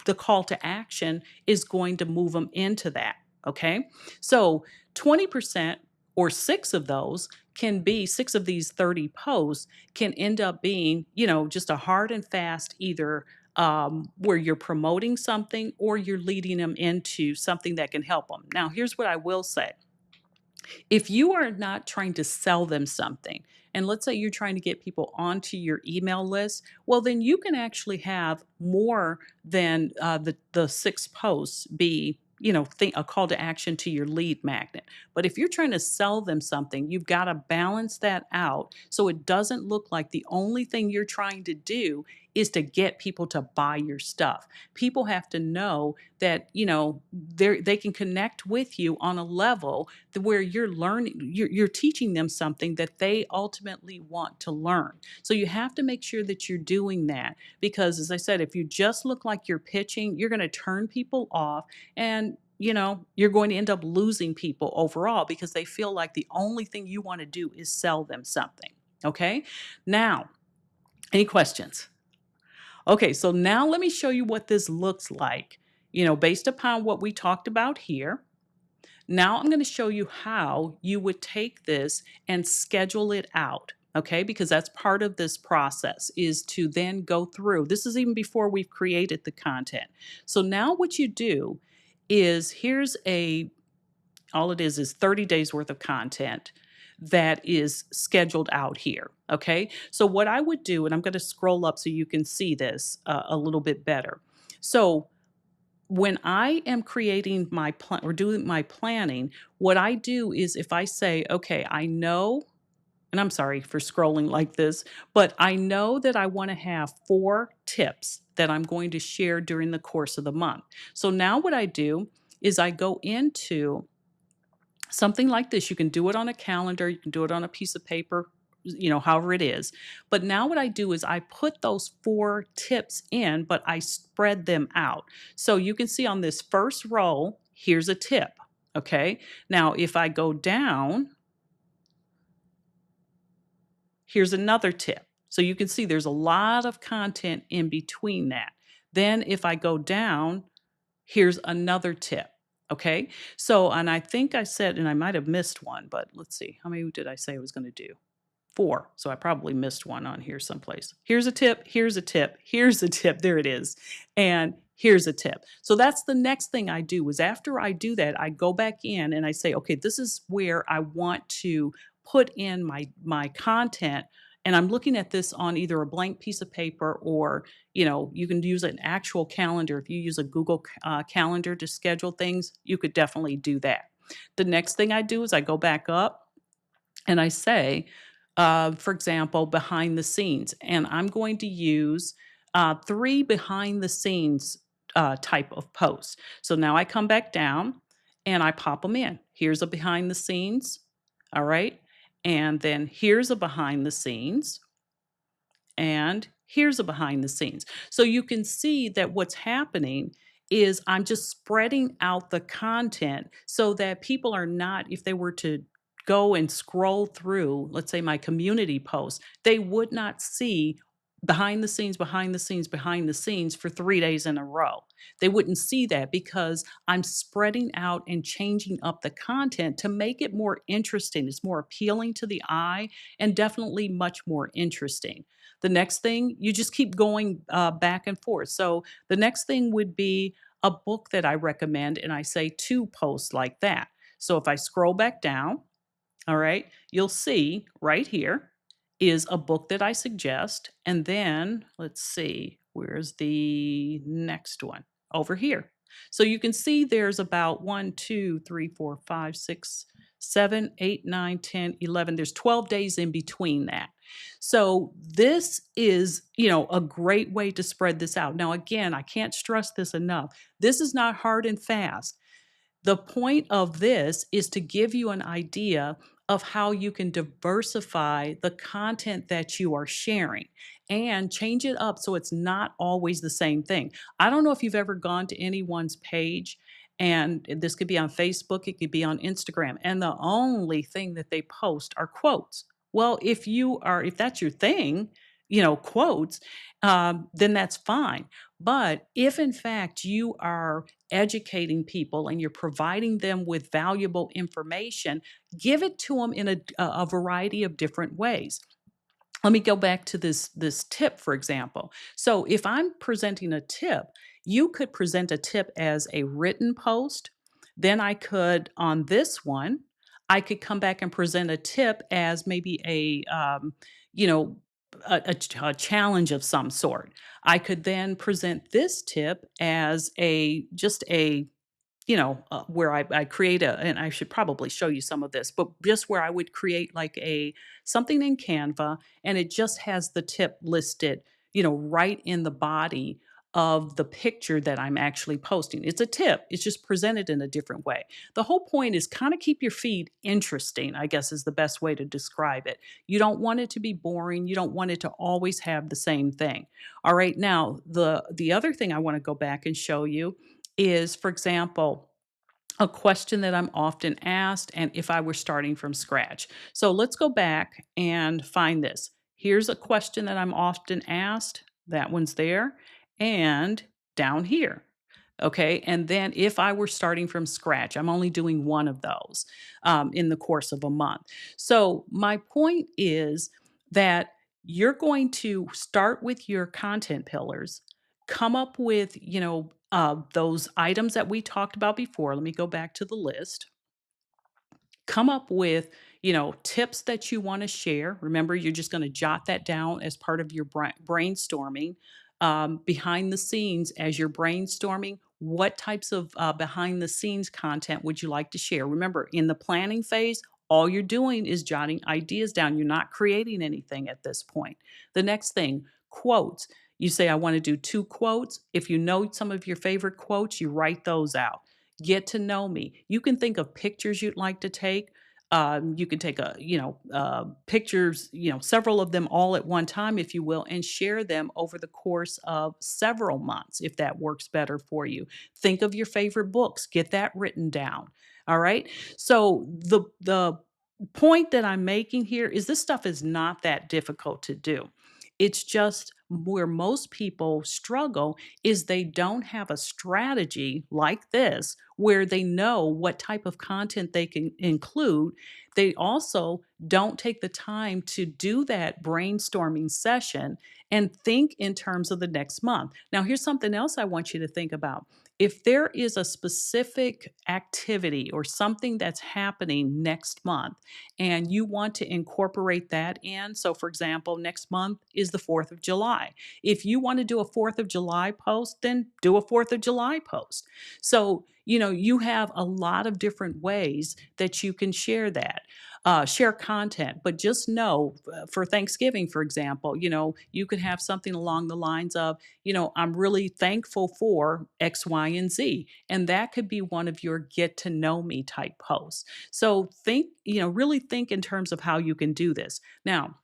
the call to action is going to move them into that. Okay. So 20% or 6 of these 30 posts can end up being, just a hard and fast either where you're promoting something or you're leading them into something that can help them. Now, here's what I will say. If you are not trying to sell them something, and let's say you're trying to get people onto your email list, well, then you can actually have more than the 6 posts be a call to action to your lead magnet. But if you're trying to sell them something, you've got to balance that out so it doesn't look like the only thing you're trying to do is to get people to buy your stuff. People have to know that they can connect with you on a level where you're teaching them something that they ultimately want to learn. So you have to make sure that you're doing that, because as I said, if you just look like you're pitching, you're going to turn people off, and you're going to end up losing people overall because they feel like the only thing you want to do is sell them something. Okay. Now, any questions? Okay, so now let me show you what this looks like, based upon what we talked about here. Now I'm going to show you how you would take this and schedule it out. okay? Because that's part of this process is to then go through. This is even before we've created the content. So now what you do is here's a all it is 30 days worth of content that is scheduled out here. Okay. So, what I would do, and I'm going to scroll up so you can see this a little bit better. So, when I am creating my plan or doing my planning, what I do is if I say, okay, I know, and I'm sorry for scrolling like this, but I know that I want to have 4 tips that I'm going to share during the course of the month. So now what I do is I go into something like this. You can do it on a calendar, you can do it on a piece of paper, however it is. But now what I do is I put those 4 tips in, but I spread them out. So you can see on this first row, here's a tip. Okay. Now, if I go down, here's another tip. So you can see there's a lot of content in between that. Then if I go down, here's another tip. Okay. So, and I think I said, and I might have missed one, but let's see. How many did I say I was going to do? 4. So I probably missed one on here someplace. Here's a tip. Here's a tip. Here's a tip. There it is. And here's a tip. So that's the next thing I do is after I do that, I go back in and I say, okay, this is where I want to put in my content, and I'm looking at this on either a blank piece of paper or you can use an actual calendar. If you use a Google calendar to schedule things, you could definitely do that. The next thing I do is I go back up and I say, for example, behind the scenes, and I'm going to use 3 behind the scenes type of posts. So now I come back down and I pop them in. Here's a behind the scenes. All right. And then here's a behind the scenes. And here's a behind the scenes. So you can see that what's happening is I'm just spreading out the content so that people are not, if they were to go and scroll through, let's say my community posts, they would not see behind the scenes, behind the scenes, behind the scenes for 3 days in a row. They wouldn't see that because I'm spreading out and changing up the content to make it more interesting. It's more appealing to the eye and definitely much more interesting. The next thing, you just keep going back and forth. So the next thing would be a book that I recommend, and I say 2 posts like that. So if I scroll back down, all right, you'll see right here is a book that I suggest. And then let's see, where's the next one? Over here. So you can see there's about 1, 2, 3, 4, 5, 6, 7, 8, 9, 10, 11. There's 12 days in between that. So this is, a great way to spread this out. Now, again, I can't stress this enough. This is not hard and fast. The point of this is to give you an idea of how you can diversify the content that you are sharing and change it up so it's not always the same thing. I don't know if you've ever gone to anyone's page, and this could be on Facebook, it could be on Instagram, and the only thing that they post are quotes. Well, if that's your thing, quotes, then that's fine. But if in fact you are educating people and you're providing them with valuable information, give it to them in a variety of different ways. Let me go back to this tip, for example. So if I'm presenting a tip, you could present a tip as a written post. Then I could, on this one, I could come back and present a tip as maybe you know, a challenge of some sort. I could then present this tip as a just a where I create and I should probably show you some of this, but just where I would create like something in Canva, and it just has the tip listed, right in the body of the picture that I'm actually posting. It's a tip. It's just presented in a different way. The whole point is kind of keep your feed interesting, I guess is the best way to describe it. You don't want it to be boring. You don't want it to always have the same thing. All right. Now, the other thing I want to go back and show you is, for example, a question that I'm often asked, and if I were starting from scratch. So let's go back and find this. Here's a question that I'm often asked. That one's there. And down here. Okay. And then if I were starting from scratch, I'm only doing one of those in the course of a month. So my point is, that you're going to start with your content pillars, come up with, those items that we talked about before. Let me go back to the list. Come up with, tips that you want to share. Remember, you're just going to jot that down as part of your brainstorming. Behind the scenes, as you're brainstorming, what types of behind the scenes content would you like to share? Remember, in the planning phase, all you're doing is jotting ideas down. You're not creating anything at this point. The next thing, quotes. You say, I want to do 2 quotes. If you know some of your favorite quotes, you write those out. Get to know me. You can think of pictures you'd like to take. You can take pictures, several of them all at one time, if you will, and share them over the course of several months, if that works better for you. Think of your favorite books. Get that written down. All right. So the point that I'm making here is this stuff is not that difficult to do. It's just where most people struggle is they don't have a strategy like this where they know what type of content they can include. They also don't take the time to do that brainstorming session and think in terms of the next month. Now, here's something else I want you to think about. If there is a specific activity or something that's happening next month and you want to incorporate that in, so for example, next month is the 4th of July. If you want to do a 4th of July post, then do a 4th of July post. So, you have a lot of different ways that you can share that. Share content, but just know for Thanksgiving, for example, you could have something along the lines of, I'm really thankful for X, Y, and Z. And that could be one of your get to know me type posts. So think, really think in terms of how you can do this. Now,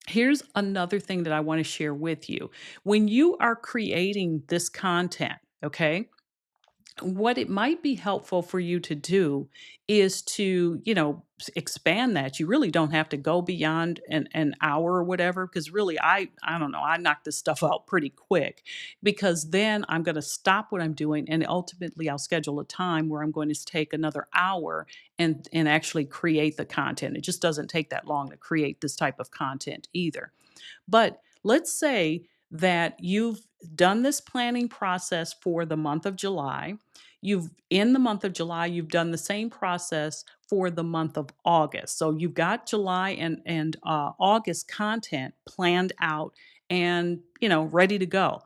here's another thing that I want to share with you. When you are creating this content, okay, what it might be helpful for you to do is to, expand that. You really don't have to go beyond an hour or whatever, because really, I don't know, I knock this stuff out pretty quick because then I'm going to stop what I'm doing and ultimately I'll schedule a time where I'm going to take another hour and actually create the content. It just doesn't take that long to create this type of content either. But let's say that you've done this planning process for the month of July. In the month of July, you've done the same process for the month of August. So you've got July and August content planned out and ready to go.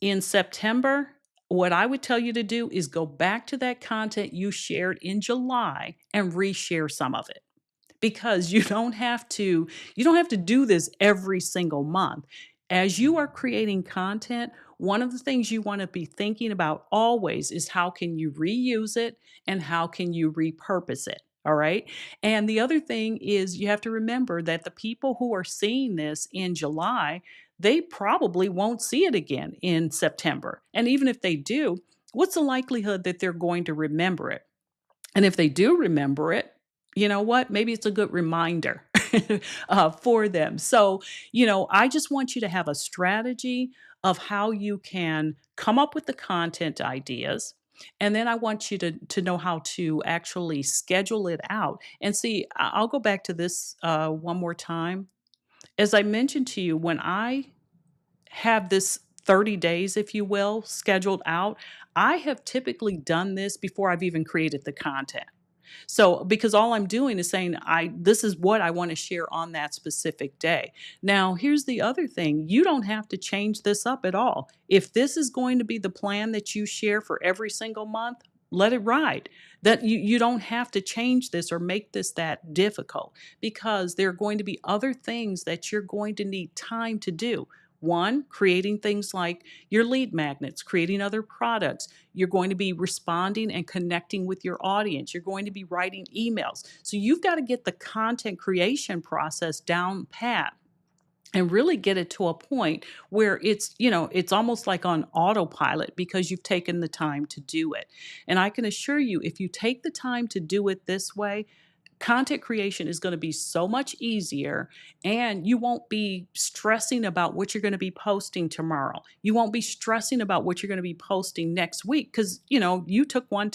In September, what I would tell you to do is go back to that content you shared in July and reshare some of it because you don't have to do this every single month. As you are creating content, one of the things you want to be thinking about always is how can you reuse it and how can you repurpose it. All right. And the other thing is you have to remember that the people who are seeing this in July, they probably won't see it again in September. And even if they do, what's the likelihood that they're going to remember it? And if they do remember it, you know what? Maybe it's a good reminder for them. So, I just want you to have a strategy of how you can come up with the content ideas. And then I want you to know how to actually schedule it out. And see, I'll go back to this one more time. As I mentioned to you, when I have this 30 days, if you will, scheduled out, I have typically done this before I've even created the content. So, because all I'm doing is saying, this is what I want to share on that specific day. Now, here's the other thing. You don't have to change this up at all. If this is going to be the plan that you share for every single month, let it ride. That you don't have to change this or make this that difficult because there are going to be other things that you're going to need time to do. One, creating things like your lead magnets, creating other products. You're going to be responding and connecting with your audience. You're going to be writing emails. So you've got to get the content creation process down pat and really get it to a point where it's almost like on autopilot because you've taken the time to do it. And I can assure you, if you take the time to do it this way, content creation is going to be so much easier, and you won't be stressing about what you're going to be posting tomorrow. You won't be stressing about what you're going to be posting next week because, you took 1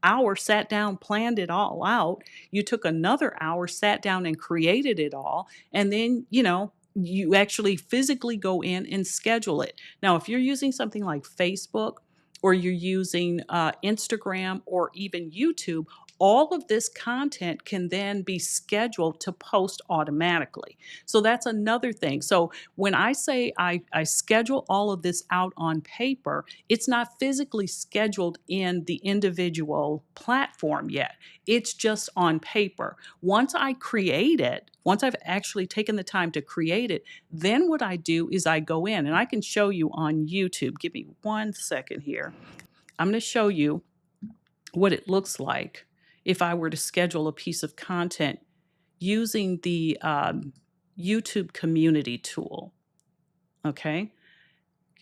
hour, sat down, planned it all out. You took another hour, sat down and created it all. And then, you actually physically go in and schedule it. Now, if you're using something like Facebook, or you're using Instagram or even YouTube, all of this content can then be scheduled to post automatically. So that's another thing. So when I say I schedule all of this out on paper, it's not physically scheduled in the individual platform yet. It's just on paper. Once I create it, once I've actually taken the time to create it, then what I do is I go in and I can show you on YouTube. Give me 1 second here. I'm going to show you what it looks like if I were to schedule a piece of content using the YouTube community tool. Okay.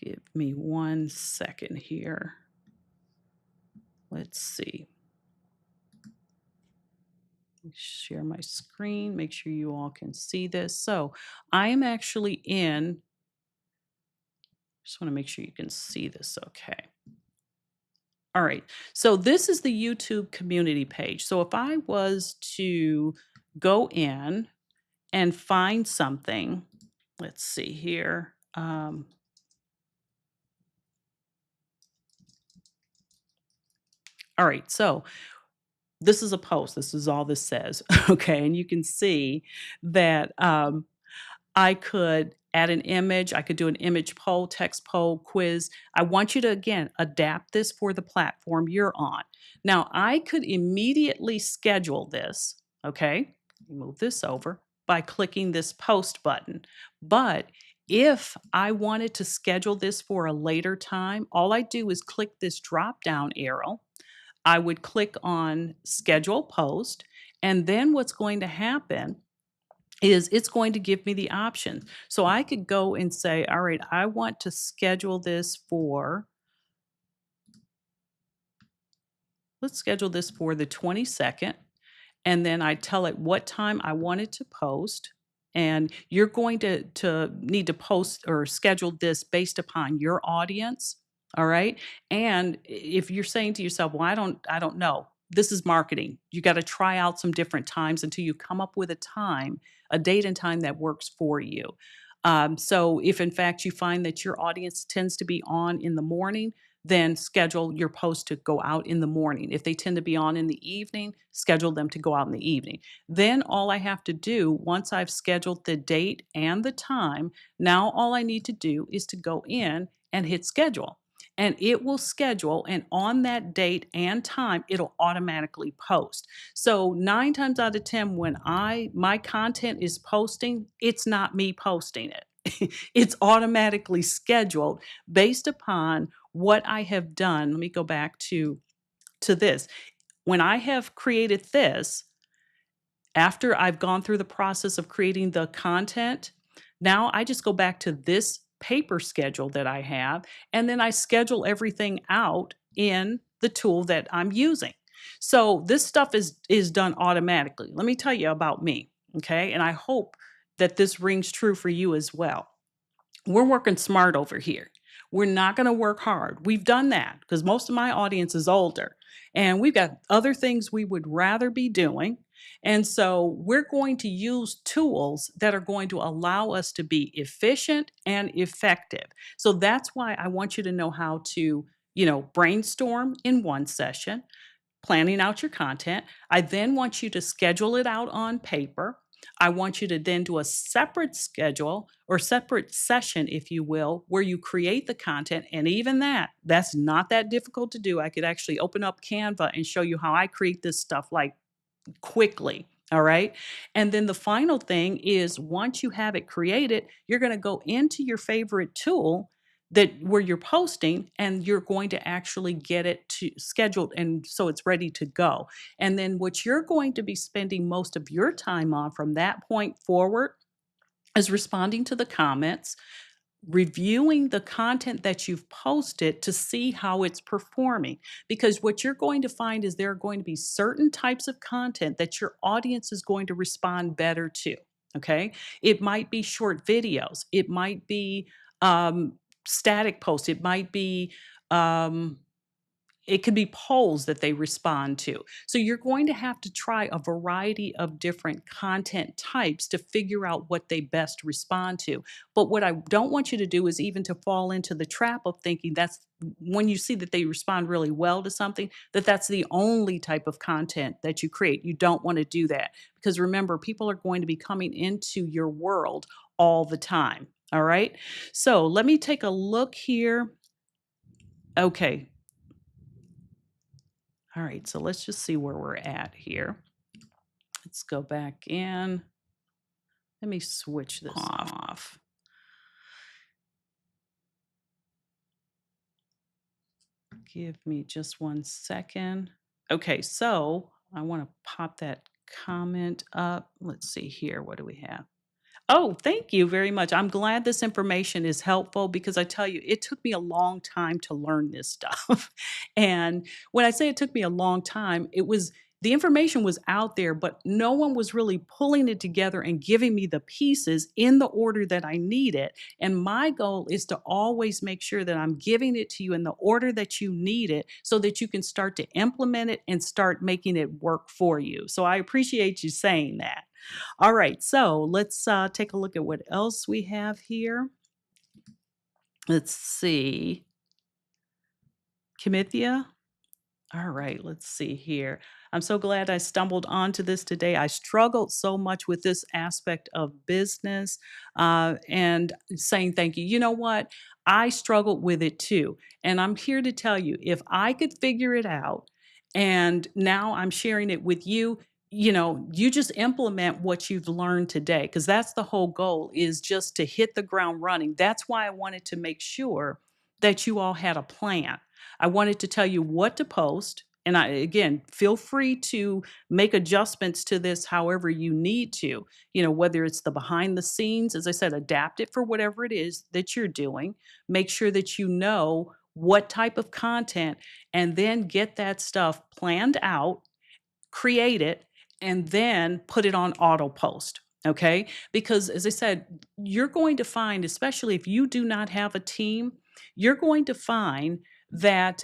Give me 1 second here. Let's see. Share my screen, make sure you all can see this. So I am actually in, just want to make sure you can see this okay. All right, so this is the YouTube community page. So if I was to go in and find something, let's see here. All right, so this is a post. This is all this says. Okay, and you can see that I could add an image. I could do an image poll, text poll, quiz. I want you to, again, adapt this for the platform you're on. Now, I could immediately schedule this, okay? Move this over by clicking this post button. But if I wanted to schedule this for a later time, all I do is click this drop down arrow. I would click on schedule post. And then what's going to happen is it's going to give me the option. So I could go and say, all right, I want to schedule this for, let's schedule this for the 22nd. And then I tell it what time I want it to post. And you're going to need to post or schedule this based upon your audience. All right. And if you're saying to yourself, well, I don't know. This is marketing. You got to try out some different times until you come up with a time, a date and time that works for you. So if in fact you find that your audience tends to be on in the morning, then schedule your post to go out in the morning. If they tend to be on in the evening, schedule them to go out in the evening. Then all I have to do, once I've scheduled the date and the time, now all I need to do is to go in and hit schedule. And it will schedule, and on that date and time, it'll automatically post. So 9 times out of 10, when my content is posting, it's not me posting it. It's automatically scheduled based upon what I have done. Let me go back to this. When I have created this, after I've gone through the process of creating the content, now I just go back to this paper schedule that I have, and then I schedule everything out in the tool that I'm using. So this stuff is done automatically. Let me tell you about me, okay? And I hope that this rings true for you as well. We're working smart over here. We're not going to work hard. We've done that because most of my audience is older and we've got other things we would rather be doing. And so we're going to use tools that are going to allow us to be efficient and effective. So that's why I want you to know how to, brainstorm in one session, planning out your content. I then want you to schedule it out on paper. I want you to then do a separate schedule or separate session, if you will, where you create the content. And even that's not that difficult to do. I could actually open up Canva and show you how I create this stuff like quickly. All right. And then the final thing is once you have it created, you're going to go into your favorite tool that where you're posting and you're going to actually get it to scheduled and so it's ready to go. And then what you're going to be spending most of your time on from that point forward is responding to the comments, reviewing the content that you've posted to see how it's performing. Because what you're going to find is there are going to be certain types of content that your audience is going to respond better to. Okay. It might be short videos, it might be um, static posts, it might be um, it could be polls that they respond to. So you're going to have to try a variety of different content types to figure out what they best respond to. But what I don't want you to do is even to fall into the trap of thinking that's when you see that they respond really well to something, that that's the only type of content that you create. You don't want to do that because remember, people are going to be coming into your world all the time. All right. So let me take a look here. Okay. All right, so let's just see where we're at here. Let's go back in. Let me switch this off. Give me just 1 second. Okay, so I want to pop that comment up. Let's see here. What do we have? Oh, thank you very much. I'm glad this information is helpful because I tell you, it took me a long time to learn this stuff. And when I say it took me a long time, it was the information was out there, but no one was really pulling it together and giving me the pieces in the order that I need it. And my goal is to always make sure that I'm giving it to you in the order that you need it so that you can start to implement it and start making it work for you. So I appreciate you saying that. All right, so let's take a look at what else we have here. Let's see. Kimithia. All right, let's see here. I'm so glad I stumbled onto this today. I struggled so much with this aspect of business and saying thank you. You know what? I struggled with it too. And I'm here to tell you if I could figure it out and now I'm sharing it with you, you just implement what you've learned today because that's the whole goal is just to hit the ground running. That's why I wanted to make sure that you all had a plan. I wanted to tell you what to post. And I, again, feel free to make adjustments to this however you need to, whether it's the behind the scenes, as I said, adapt it for whatever it is that you're doing. Make sure that you know what type of content and then get that stuff planned out, create it, and then put it on auto post. Okay. Because as I said, you're going to find, especially if you do not have a team, you're going to find that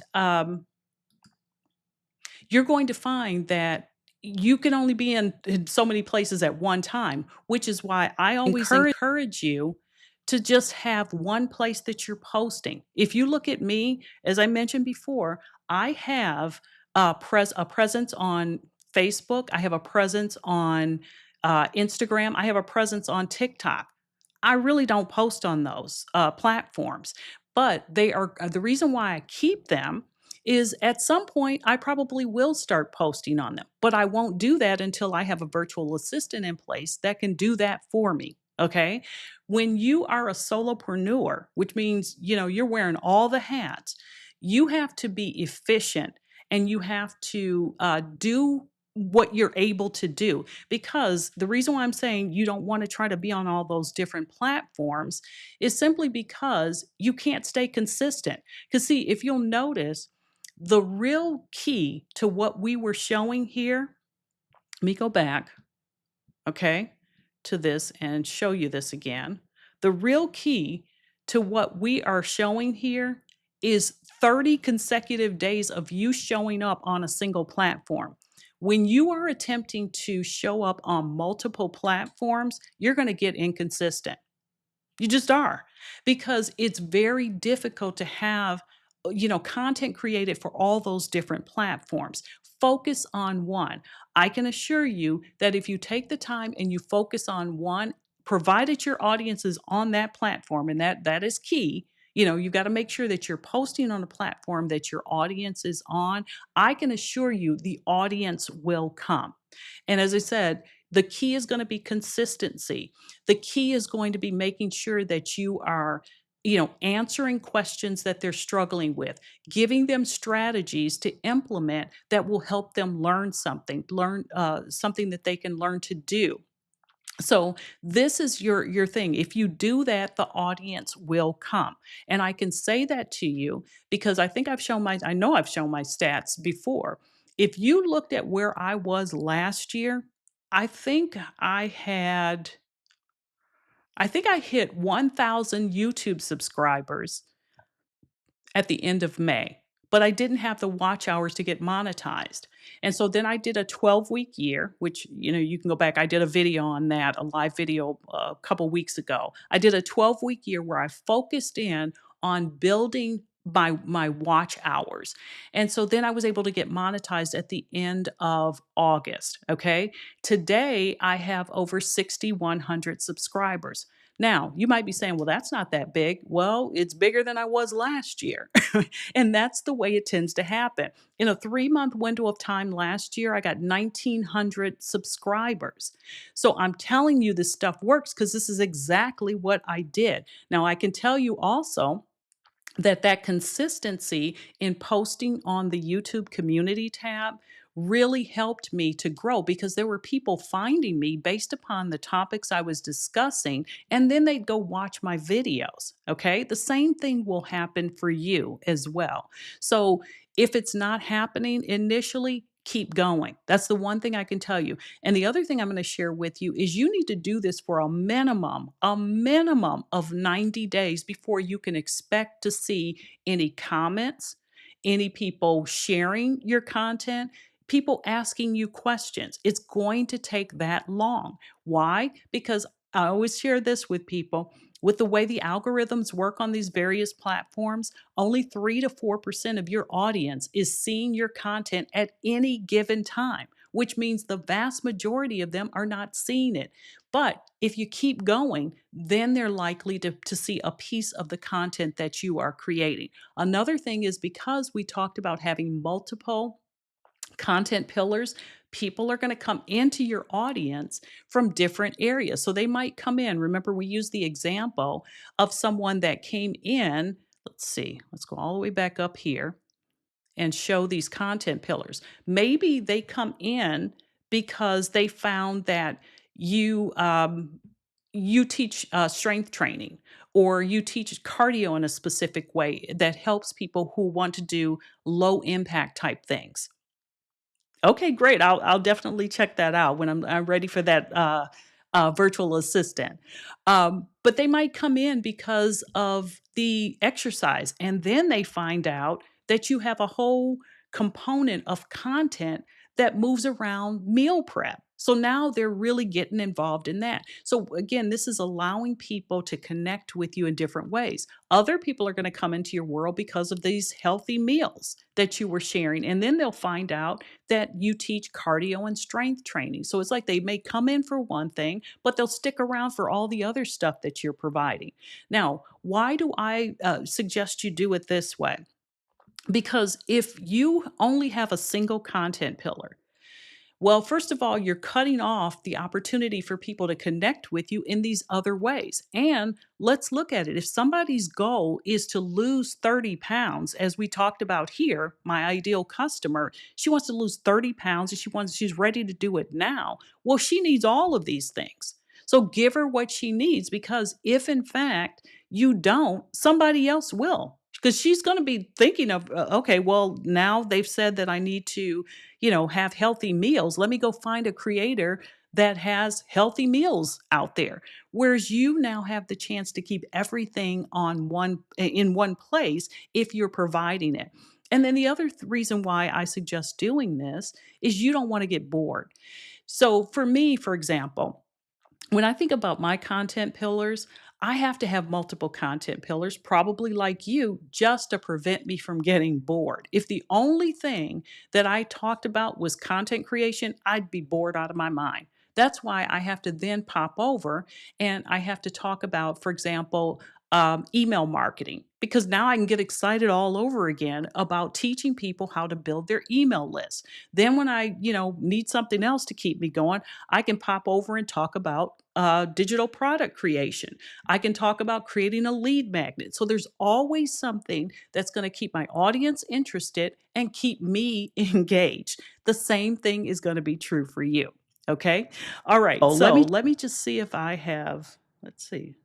you're going to find that you can only be in so many places at one time, which is why I always encourage you to just have one place that you're posting. If you look at me, as I mentioned before, I have a presence on Facebook, I have a presence on Instagram, I have a presence on TikTok. I really don't post on those platforms, but they are the reason why I keep them is at some point I probably will start posting on them, but I won't do that until I have a virtual assistant in place that can do that for me. Okay. When you are a solopreneur, which means, you're wearing all the hats, you have to be efficient and you have to do what you're able to do. Because the reason why I'm saying you don't want to try to be on all those different platforms is simply because you can't stay consistent. Because, see, if you'll notice, the real key to what we were showing here, let me go back, okay, to this and show you this again. The real key to what we are showing here is 30 consecutive days of you showing up on a single platform. When you are attempting to show up on multiple platforms, you're going to get inconsistent. You just are because it's very difficult to have content created for all those different platforms. Focus on one. I can assure you that if you take the time and you focus on one, provided your audience is on that platform and that is key, you've got to make sure that you're posting on a platform that your audience is on. I can assure you the audience will come. And as I said, the key is going to be consistency. The key is going to be making sure that you are answering questions that they're struggling with, giving them strategies to implement that will help them learn something that they can learn to do. So this is your thing. If you do that, the audience will come. And I can say that to you because I know I've shown my stats before. If you looked at where I was last year, I think I had I think I hit 1,000 YouTube subscribers at the end of May, but I didn't have the watch hours to get monetized. And so then I did a 12-week year, which, you can go back. I did a video on that, a live video a couple weeks ago. I did a 12-week year where I focused in on building my watch hours. And so then I was able to get monetized at the end of August, okay? Today I have over 6,100 subscribers. Now, you might be saying, well, that's not that big. Well, it's bigger than I was last year. And that's the way it tends to happen. In a 3-month window of time last year, I got 1,900 subscribers. So I'm telling you this stuff works because this is exactly what I did. Now, I can tell you also that consistency in posting on the YouTube community tab really helped me to grow because there were people finding me based upon the topics I was discussing, and then they'd go watch my videos. Okay. The same thing will happen for you as well. So if it's not happening initially, keep going. That's the one thing I can tell you. And the other thing I'm going to share with you is you need to do this for a minimum of 90 days before you can expect to see any comments, any people sharing your content, people asking you questions. It's going to take that long. Why? Because I always share this with people. With the way the algorithms work on these various platforms, only 3 to 4% of your audience is seeing your content at any given time, which means the vast majority of them are not seeing it. But if you keep going, then they're likely to see a piece of the content that you are creating. Another thing is because we talked about having multiple content pillars, people are going to come into your audience from different areas. So they might come in. Remember, we used the example of someone that came in. Let's see, let's go all the way back up here and show these content pillars. Maybe they come in because they found that you teach strength training or you teach cardio in a specific way that helps people who want to do low impact type things. Okay, great. I'll definitely check that out when I'm ready for that virtual assistant. But they might come in because of the exercise, and then they find out that you have a whole component of content that moves around meal prep. So now they're really getting involved in that. So again, this is allowing people to connect with you in different ways. Other people are going to come into your world because of these healthy meals that you were sharing. And then they'll find out that you teach cardio and strength training. So it's like they may come in for one thing, but they'll stick around for all the other stuff that you're providing. Now, why do I suggest you do it this way? Because if you only have a single content pillar, well, first of all, you're cutting off the opportunity for people to connect with you in these other ways. And let's look at it. If somebody's goal is to lose 30 pounds, as we talked about here, my ideal customer, she wants to lose 30 pounds and she's ready to do it now. Well, she needs all of these things. So give her what she needs because if in fact you don't, somebody else will. Because she's going to be thinking of, okay, well, now they've said that I need to have healthy meals. Let me go find a creator that has healthy meals out there. Whereas you now have the chance to keep everything on in one place if you're providing it. And then the other reason why I suggest doing this is you don't want to get bored. So for me, for example, when I think about my content pillars, I have to have multiple content pillars, probably like you, just to prevent me from getting bored. If the only thing that I talked about was content creation, I'd be bored out of my mind. That's why I have to then pop over and I have to talk about, for example, email marketing, because now I can get excited all over again about teaching people how to build their email list. Then when I, need something else to keep me going, I can pop over and talk about digital product creation. I can talk about creating a lead magnet. So there's always something that's going to keep my audience interested and keep me engaged. The same thing is going to be true for you. Okay. All right. Oh, let So me let me just see if I have, let's see.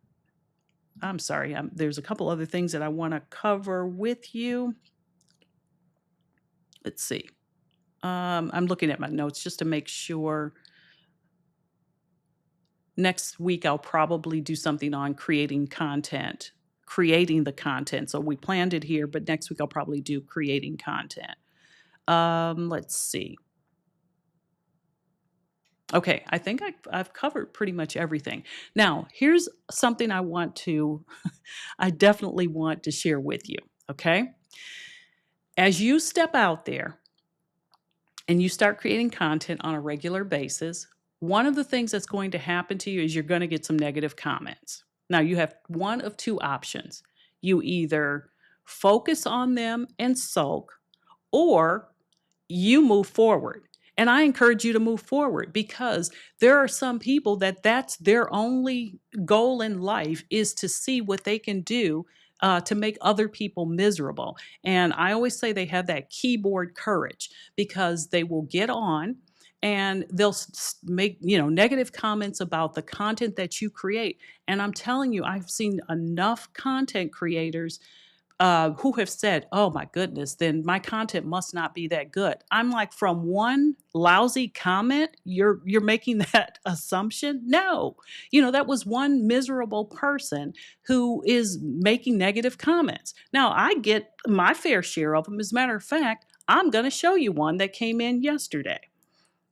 I'm sorry. There's a couple other things that I want to cover with you. Let's see. I'm looking at my notes just to make sure. Next week, I'll probably do something on creating the content. So we planned it here, but next week I'll probably do creating content. Let's see. Okay, I think I've covered pretty much everything. Now, here's something I definitely want to share with you. Okay. As you step out there and you start creating content on a regular basis, one of the things that's going to happen to you is you're going to get some negative comments. Now, you have one of two options. You either focus on them and sulk, or you move forward. And I encourage you to move forward because there are some people that that's their only goal in life is to see what they can do to make other people miserable. And I always say they have that keyboard courage because they will get on and they'll make negative comments about the content that you create. And I'm telling you, I've seen enough content creators who have said, "Oh my goodness, then my content must not be that good." I'm like, from one lousy comment, you're making that assumption? No. That was one miserable person who is making negative comments. Now, I get my fair share of them. As a matter of fact, I'm going to show you one that came in yesterday.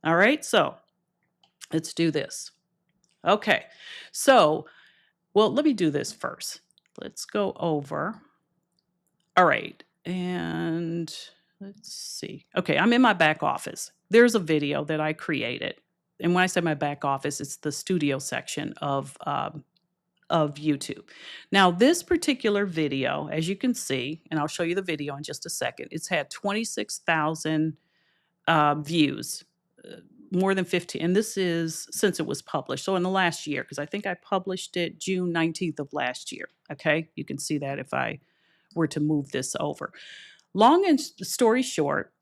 All right? So, let's do this. Okay. So, well, let me do this first. Let's go over. All right. And let's see. Okay, I'm in my back office. There's a video that I created. And when I say my back office, it's the studio section of YouTube. Now, this particular video, as you can see, and I'll show you the video in just a second, it's had 26,000 views, more than 15. And this is since it was published. So in the last year, because I think I published it June 19th of last year. Okay, you can see that if I were to move this over. Long and story short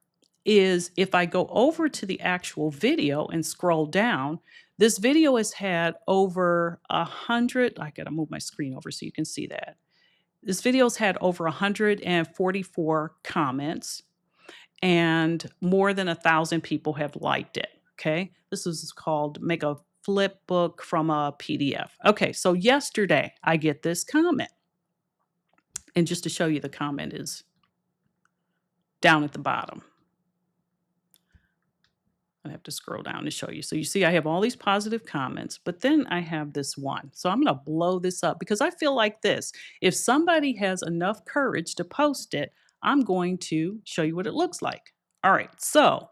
is if I go over to the actual video and scroll down, this video has had over 100. I gotta move my screen over so you can see that. This video's had over 144 comments and more than 1,000 people have liked it. Okay. This is called Make a Flip Book from a PDF. Okay. So yesterday I get this comment. And just to show you, the comment is down at the bottom. I have to scroll down to show you. So you see I have all these positive comments, but then I have this one. So I'm going to blow this up because I feel like this. If somebody has enough courage to post it, I'm going to show you what it looks like. All right. So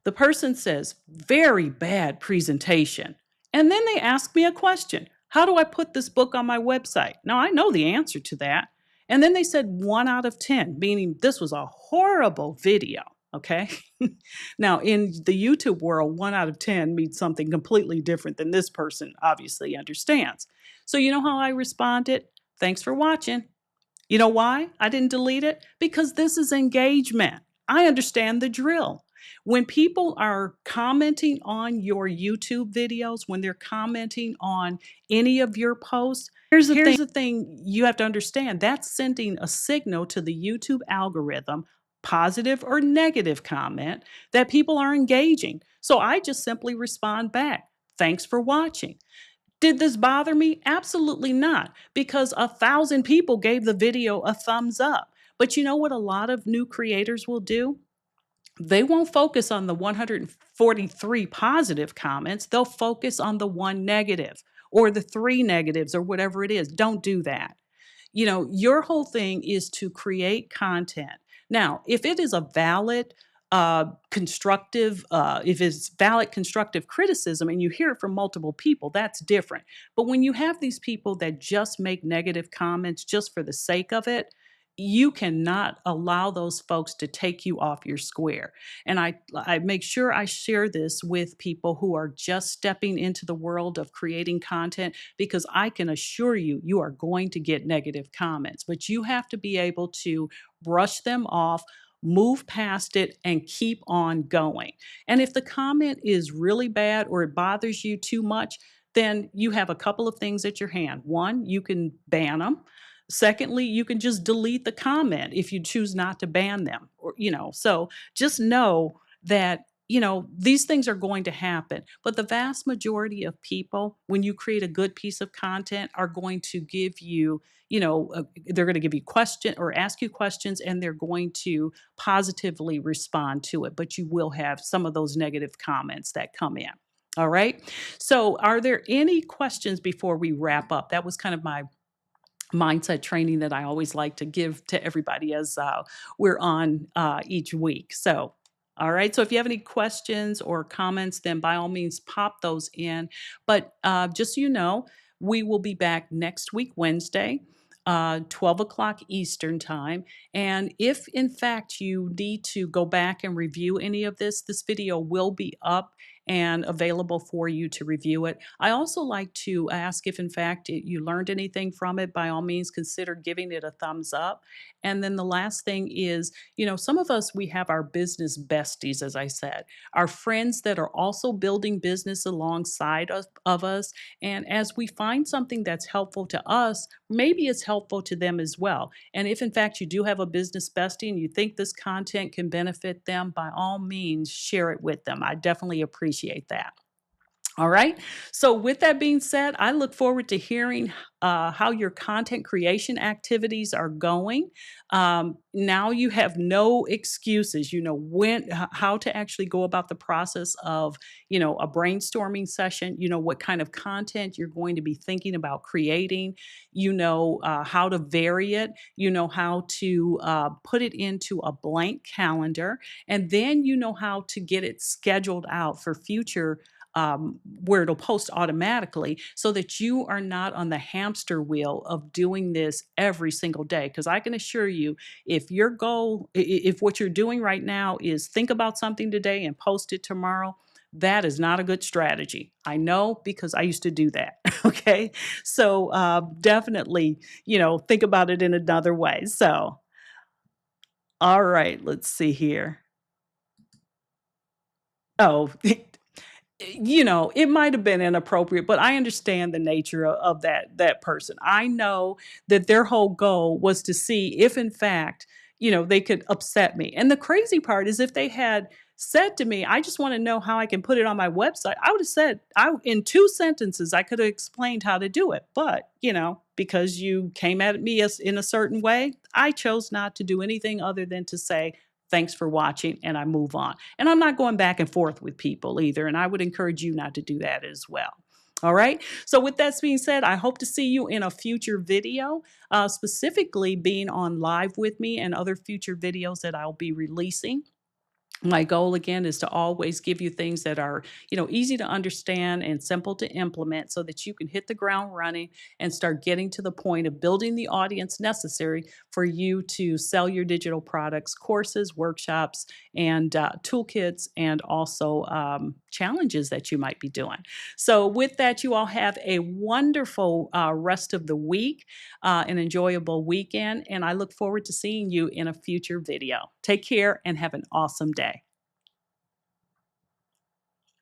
the person says, "Very bad presentation." And then they ask me a question. How do I put this book on my website? Now, I know the answer to that. And then they said 1 out of 10, meaning this was a horrible video. Okay. Now, in the YouTube world, 1 out of 10 means something completely different than this person obviously understands. So, you know how I responded? "Thanks for watching." You know why I didn't delete it? Because this is engagement. I understand the drill. When people are commenting on your YouTube videos, when they're commenting on any of your posts, here's the thing you have to understand, that's sending a signal to the YouTube algorithm, positive or negative comment, that people are engaging. So I just simply respond back, "Thanks for watching." Did this bother me? Absolutely not, because 1,000 people gave the video a thumbs up. But you know what a lot of new creators will do? They won't focus on the 143 positive comments. They'll focus on the one negative or the three negatives or whatever it is. Don't do that. Your whole thing is to create content. Now, if it is a valid, if it's valid constructive criticism and you hear it from multiple people, that's different. But when you have these people that just make negative comments just for the sake of it, you cannot allow those folks to take you off your square. And I make sure I share this with people who are just stepping into the world of creating content, because I can assure you, you are going to get negative comments, but you have to be able to brush them off, move past it and keep on going. And if the comment is really bad or it bothers you too much, then you have a couple of things at your hand. One, you can ban them. Secondly, you can just delete the comment if you choose not to ban them. Or, so just know that these things are going to happen, but the vast majority of people, when you create a good piece of content, are going to give you, they're going to give you question or ask you questions, and they're going to positively respond to it, but you will have some of those negative comments that come in. All right, so are there any questions before we wrap up? That was kind of my mindset training that I always like to give to everybody as we're on each week. So, all right. So, if you have any questions or comments, then by all means pop those in. But just so you know, we will be back next week, Wednesday. 12 o'clock Eastern time. And if in fact you need to go back and review any of this video will be up and available for you to review it. I also like to ask if, in fact, you learned anything from it. By all means, consider giving it a thumbs up. And then the last thing is, some of us, we have our business besties, as I said, our friends that are also building business alongside of us. And as we find something that's helpful to us, maybe it's helpful to them as well. And if, in fact, you do have a business bestie and you think this content can benefit them, by all means, share it with them. I definitely appreciate that. All right. So, with that being said, I look forward to hearing how your content creation activities are going. Now you have no excuses. You know how to actually go about the process of a brainstorming session. You know what kind of content you're going to be thinking about creating. You know how to vary it. You know how to put it into a blank calendar, and then you know how to get it scheduled out for future where it'll post automatically so that you are not on the hamster wheel of doing this every single day. Because I can assure you, if your goal, if what you're doing right now is think about something today and post it tomorrow, that is not a good strategy. I know because I used to do that. Okay. So definitely, think about it in another way. So, all right, let's see here. Oh, it might have been inappropriate, but I understand the nature of that person. I know that their whole goal was to see if in fact, they could upset me. And the crazy part is if they had said to me, I just want to know how I can put it on my website, I would have said I in two sentences I could have explained how to do it. But, because you came at me as in a certain way, I chose not to do anything other than to say thanks for watching, and I move on. And I'm not going back and forth with people either. And I would encourage you not to do that as well. All right. So, with that being said, I hope to see you in a future video, specifically being on live with me and other future videos that I'll be releasing. My goal again is to always give you things that are, easy to understand and simple to implement so that you can hit the ground running and start getting to the point of building the audience necessary for you to sell your digital products, courses, workshops, and toolkits, and also challenges that you might be doing. So, with that, you all have a wonderful rest of the week, an enjoyable weekend, and I look forward to seeing you in a future video. Take care and have an awesome day.